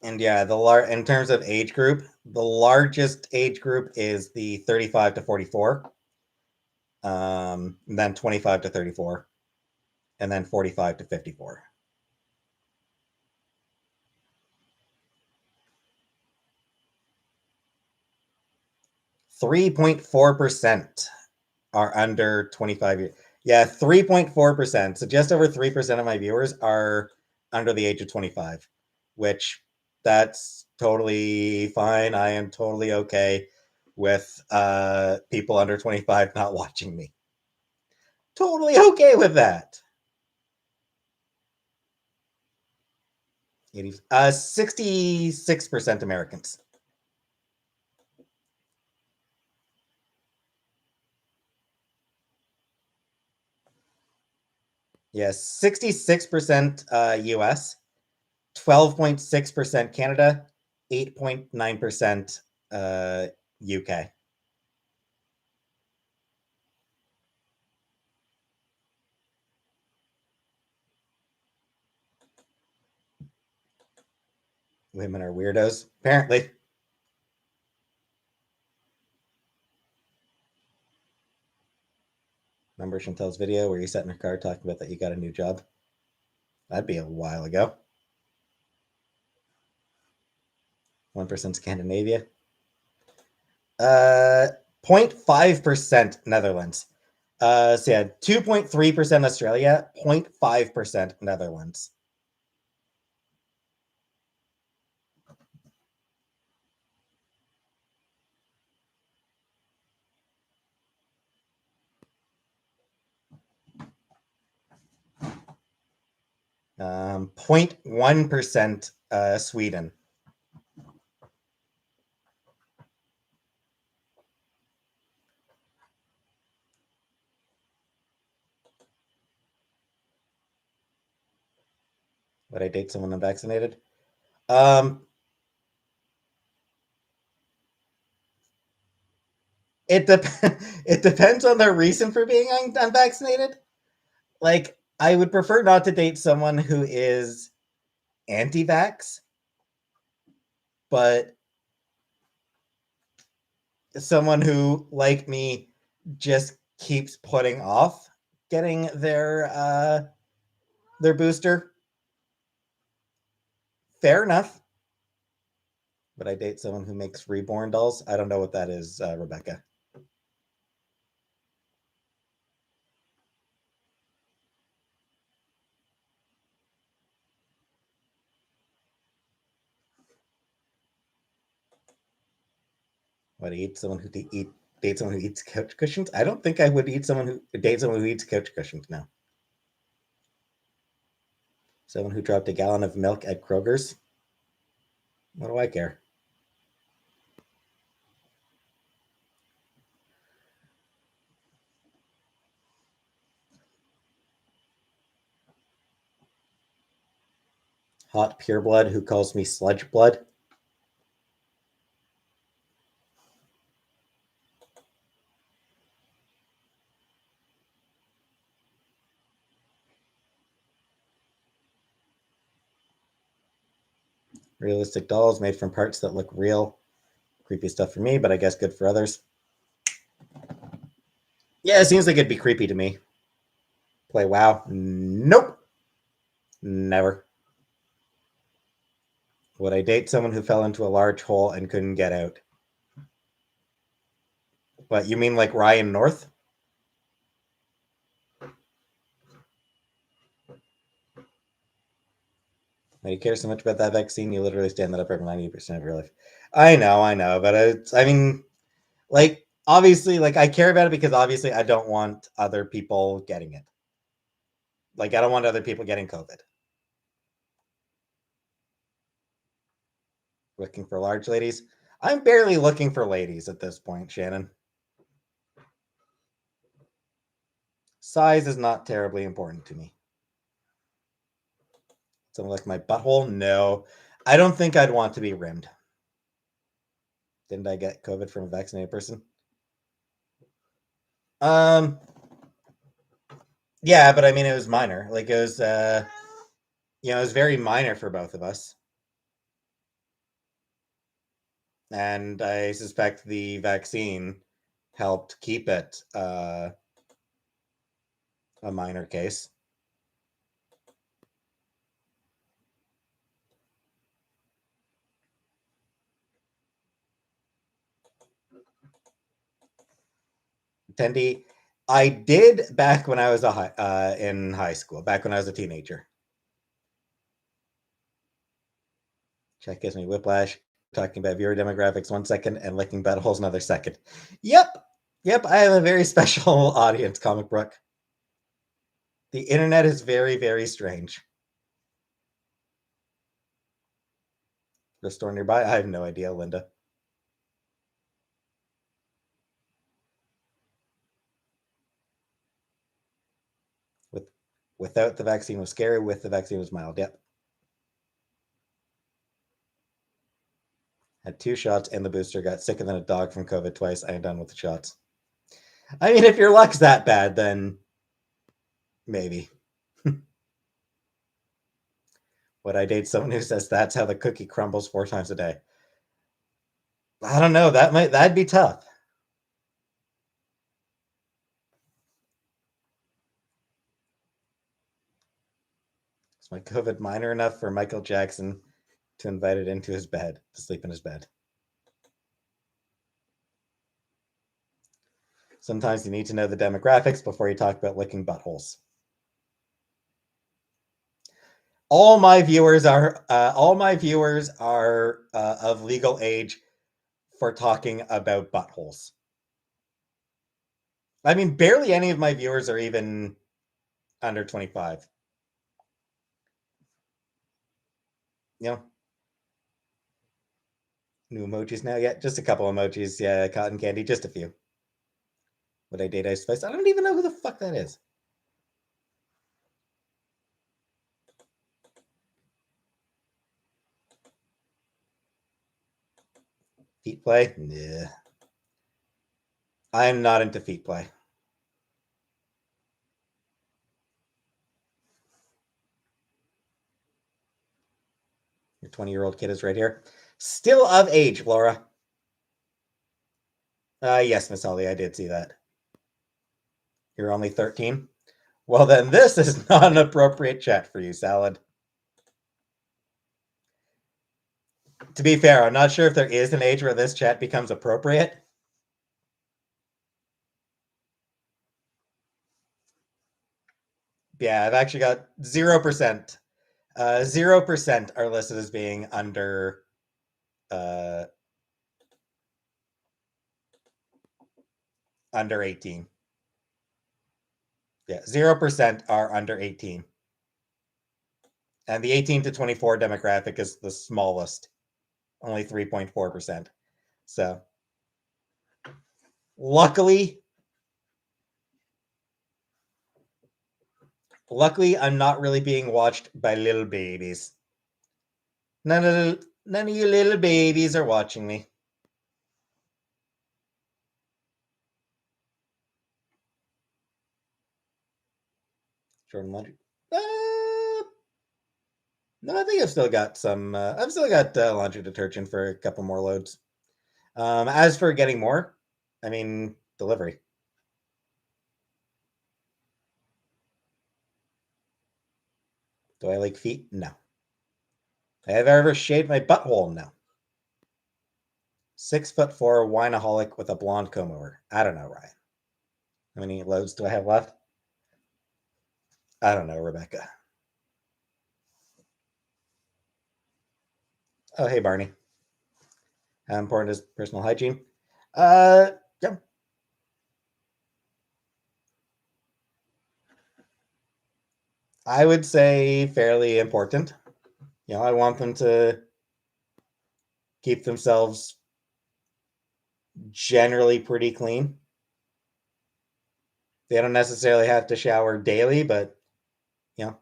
And yeah, in terms of age group, the largest age group is the 35 to 44, and then 25 to 34, and then 45 to 54. 3.4% are under 25 years. Yeah, 3.4%. So just over 3% of my viewers are under the age of 25, which that's totally fine. I am totally okay with people under 25 not watching me. Totally okay with that. 66% Americans. Yes, 66% US, 12.6% Canada, 8.9% UK. Women are weirdos, apparently. Remember Chantel's video where you sat in her car talking about that you got a new job? That'd be a while ago. 1% Scandinavia. 0.5% Netherlands. So yeah, 2.3% Australia, 0.5% Netherlands. Um, 0.1% Sweden. Would I date someone unvaccinated? It it depends on their reason for being unvaccinated. Like, I would prefer not to date someone who is anti-vax, but someone who, like me, just keeps putting off getting their booster. Fair enough. But I date someone who makes reborn dolls. I don't know what that is, Rebecca. Would I eat someone who date someone who eats couch cushions? I don't think I would date someone who eats couch cushions. No. Someone who dropped a gallon of milk at Kroger's. What do I care? Hot pureblood who calls me sludge blood. Realistic dolls made from parts that look real. Creepy stuff for me, but I guess good for others. Yeah, it seems like it'd be creepy to me. Play WoW? Nope. Never. Would I date someone who fell into a large hole and couldn't get out? What, you mean like Ryan North? When you care so much about that vaccine, you literally stand that up for 90% of your life. I know, but I mean, like, obviously, like, I care about it because obviously I don't want other people getting it. Like, I don't want other people getting COVID. Looking for large ladies? I'm barely looking for ladies at this point, Shannon. Size is not terribly important to me. Something like my butthole? No. I don't think I'd want to be rimmed. Didn't I get COVID from a vaccinated person? Yeah, but I mean, it was minor. Like, it was, it was very minor for both of us. And I suspect the vaccine helped keep it a minor case. Tendi, I did back when I was in high school, back when I was a teenager. Check gives me whiplash. Talking about viewer demographics 1 second and licking buttholes another second. Yep. I have a very special audience, Comic Brook. The internet is very, very strange. The store nearby? I have no idea, Linda. Without the vaccine was scary. With the vaccine was mild. Yep. Had 2 shots and the booster. Got sicker than a dog from COVID twice. I am done with the shots. I mean, if your luck's that bad, then maybe. Would I date someone who says that's how the cookie crumbles 4 times a day? I don't know. That'd be tough. Is my COVID minor enough for Michael Jackson to invite it into his bed, to sleep in his bed? Sometimes you need to know the demographics before you talk about licking buttholes. All my viewers are of legal age for talking about buttholes. I mean, barely any of my viewers are even under 25. New emojis now? Yeah, just a couple emojis. Yeah, cotton candy, just a few. Would I date Ice Spice? I don't even know who the fuck that is. Feet play? Nah. I'm not into feet play. Your 20-year-old kid is right here. Still of age, Laura. Yes, Miss Holly, I did see that. You're only 13? Well, then this is not an appropriate chat for you, Salad. To be fair, I'm not sure if there is an age where this chat becomes appropriate. Yeah, I've actually got 0%. 0% are listed as being under under 18. Yeah, 0% are under 18. And the 18 to 24 demographic is the smallest, only 3.4%. So, luckily, I'm not really being watched by little babies. None of you little babies are watching me. Jordan Laundry. No, I think I've still got some. I've still got laundry detergent for a couple more loads. As for getting more, I mean delivery. Do I like feet? No. Have I ever shaved my butthole? No. 6'4" wineaholic with a blonde comb over. I don't know, Ryan. How many loads do I have left? I don't know, Rebecca. Oh, hey, Barney. How important is personal hygiene? Yeah. I would say fairly important. I want them to keep themselves generally pretty clean. They don't necessarily have to shower daily, but you know.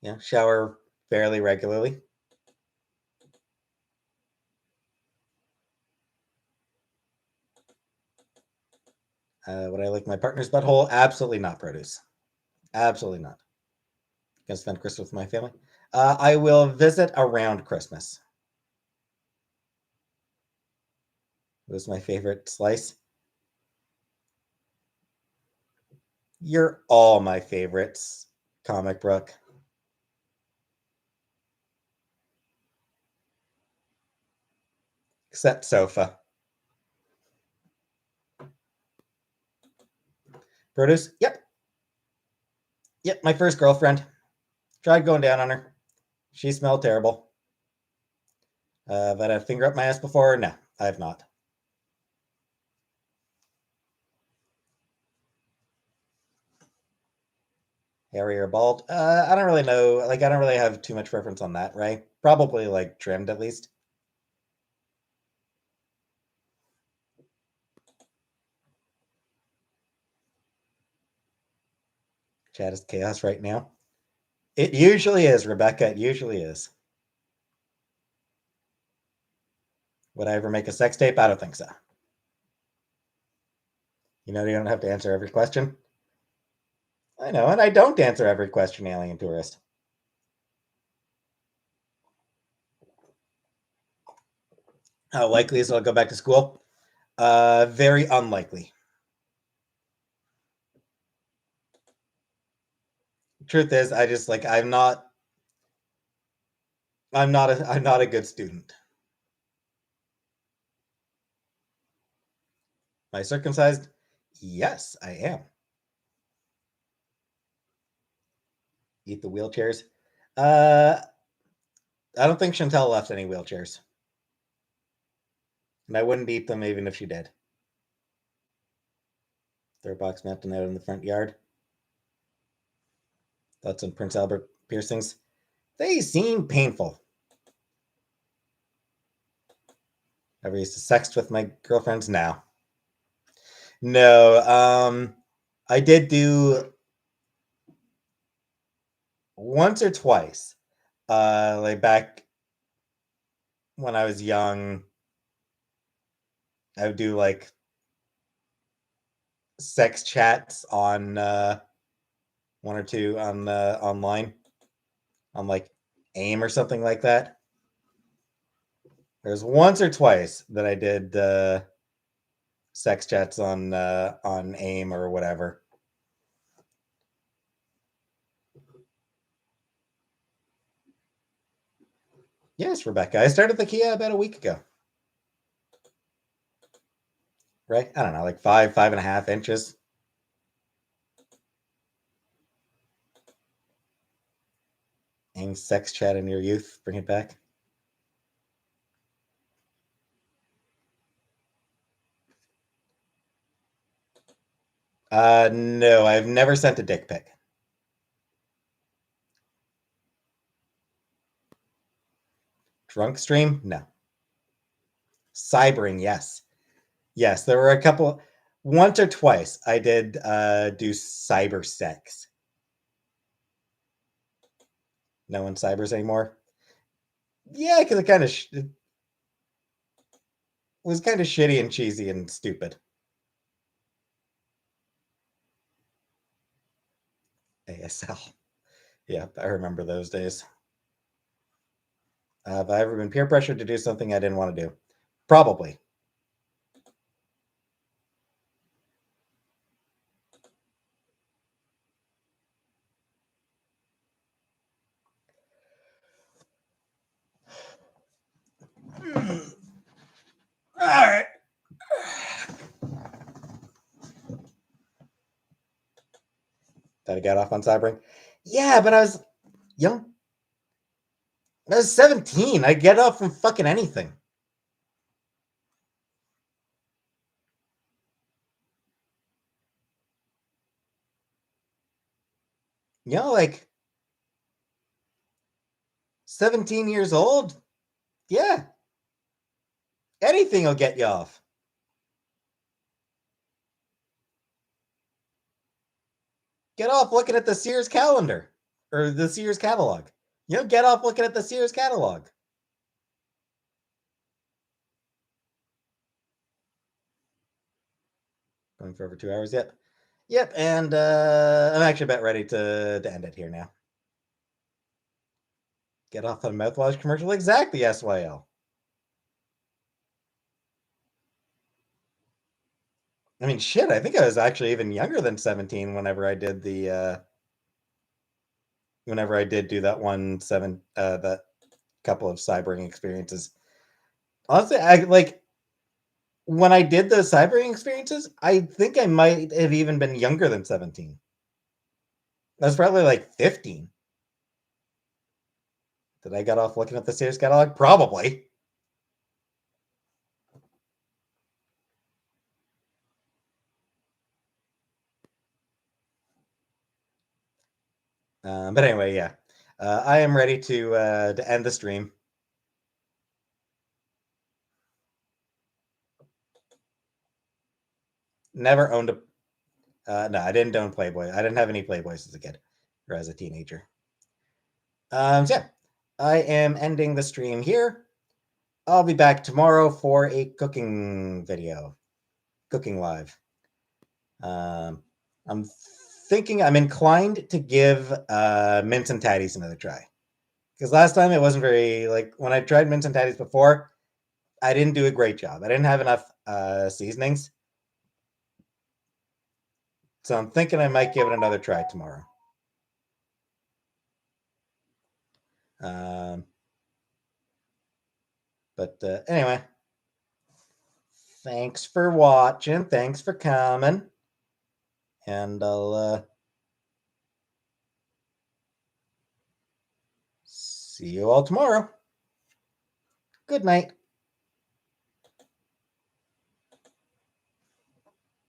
Yeah, shower fairly regularly. Would I like my partner's butthole? Absolutely not, produce. Absolutely not. Gonna spend Christmas with my family. I will visit around Christmas. It was my favorite slice. You're all my favorites, Comic Brook. Except Sofa. Produce? Yep. Yep, my first girlfriend. Tried going down on her. She smelled terrible. Have I had a finger up my ass before? No, I have not. Hairy or bald? I don't really know. Like, I don't really have too much preference on that, right? Probably like trimmed at least. Chat is chaos right now. It usually is, Rebecca. It usually is. Would I ever make a sex tape? I don't think so. You don't have to answer every question. I know, and I don't answer every question, alien tourist. How likely is it I'll go back to school? Very unlikely. Truth is, I just like I'm not a good student. Am I circumcised? Yes, I am. Eat the wheelchairs. Uh, I don't think Chantel left any wheelchairs, and I wouldn't eat them even if she did. They're box mounted out in the front yard. Thoughts on Prince Albert piercings? They seem painful. Ever used to sext with my girlfriends? Now. No. I did do once or twice. Like back when I was young, I would do like sex chats on one or two on online on like AIM or something like that. There's once or twice that I did sex chats on AIM or whatever. Yes, Rebecca. I started the Kia about a week ago. Right? I don't know, like 5.5 inches. AIM sex chat in your youth. Bring it back. No, I've never sent a dick pic. Drunk stream? No. Cybering, yes. Yes, there were a couple, once or twice I did do cyber sex. No one cybers anymore. Yeah, because it kind of was kind of shitty and cheesy and stupid. ASL. Yeah, I remember those days. Have I ever been peer pressured to do something I didn't want to do? Probably. All right. Did I get off on cybering? Yeah, but I was young. I was 17. I get off from fucking anything. like 17 years old. Yeah. Anything will get you off. Get off looking at the Sears calendar or the Sears catalog. Get off looking at the Sears catalog. Going for over 2 hours. Yep. Yep. And I'm actually about ready to end it here now. Get off on mouthwash commercial. Exactly, SYL. I mean, shit, I think I was actually even younger than 17 whenever I did whenever I did do that that couple of cybering experiences. Honestly, I like when I did the cybering experiences, I think I might have even been younger than 17. I was probably like 15. Did I get off looking at the Sears catalog? Probably. But anyway, yeah. I am ready to end the stream. Never owned a. No, I didn't own Playboy. I didn't have any Playboys as a kid or as a teenager. So yeah, I am ending the stream here. I'll be back tomorrow for a cooking video, cooking live. I'm thinking I'm inclined to give mince and tatties another try because last time it wasn't very like when I tried mince and tatties before, I didn't do a great job. I didn't have enough seasonings, so I'm thinking I might give it another try tomorrow. Um, but anyway, thanks for watching. Thanks for coming, and I'll see you all tomorrow. Good night.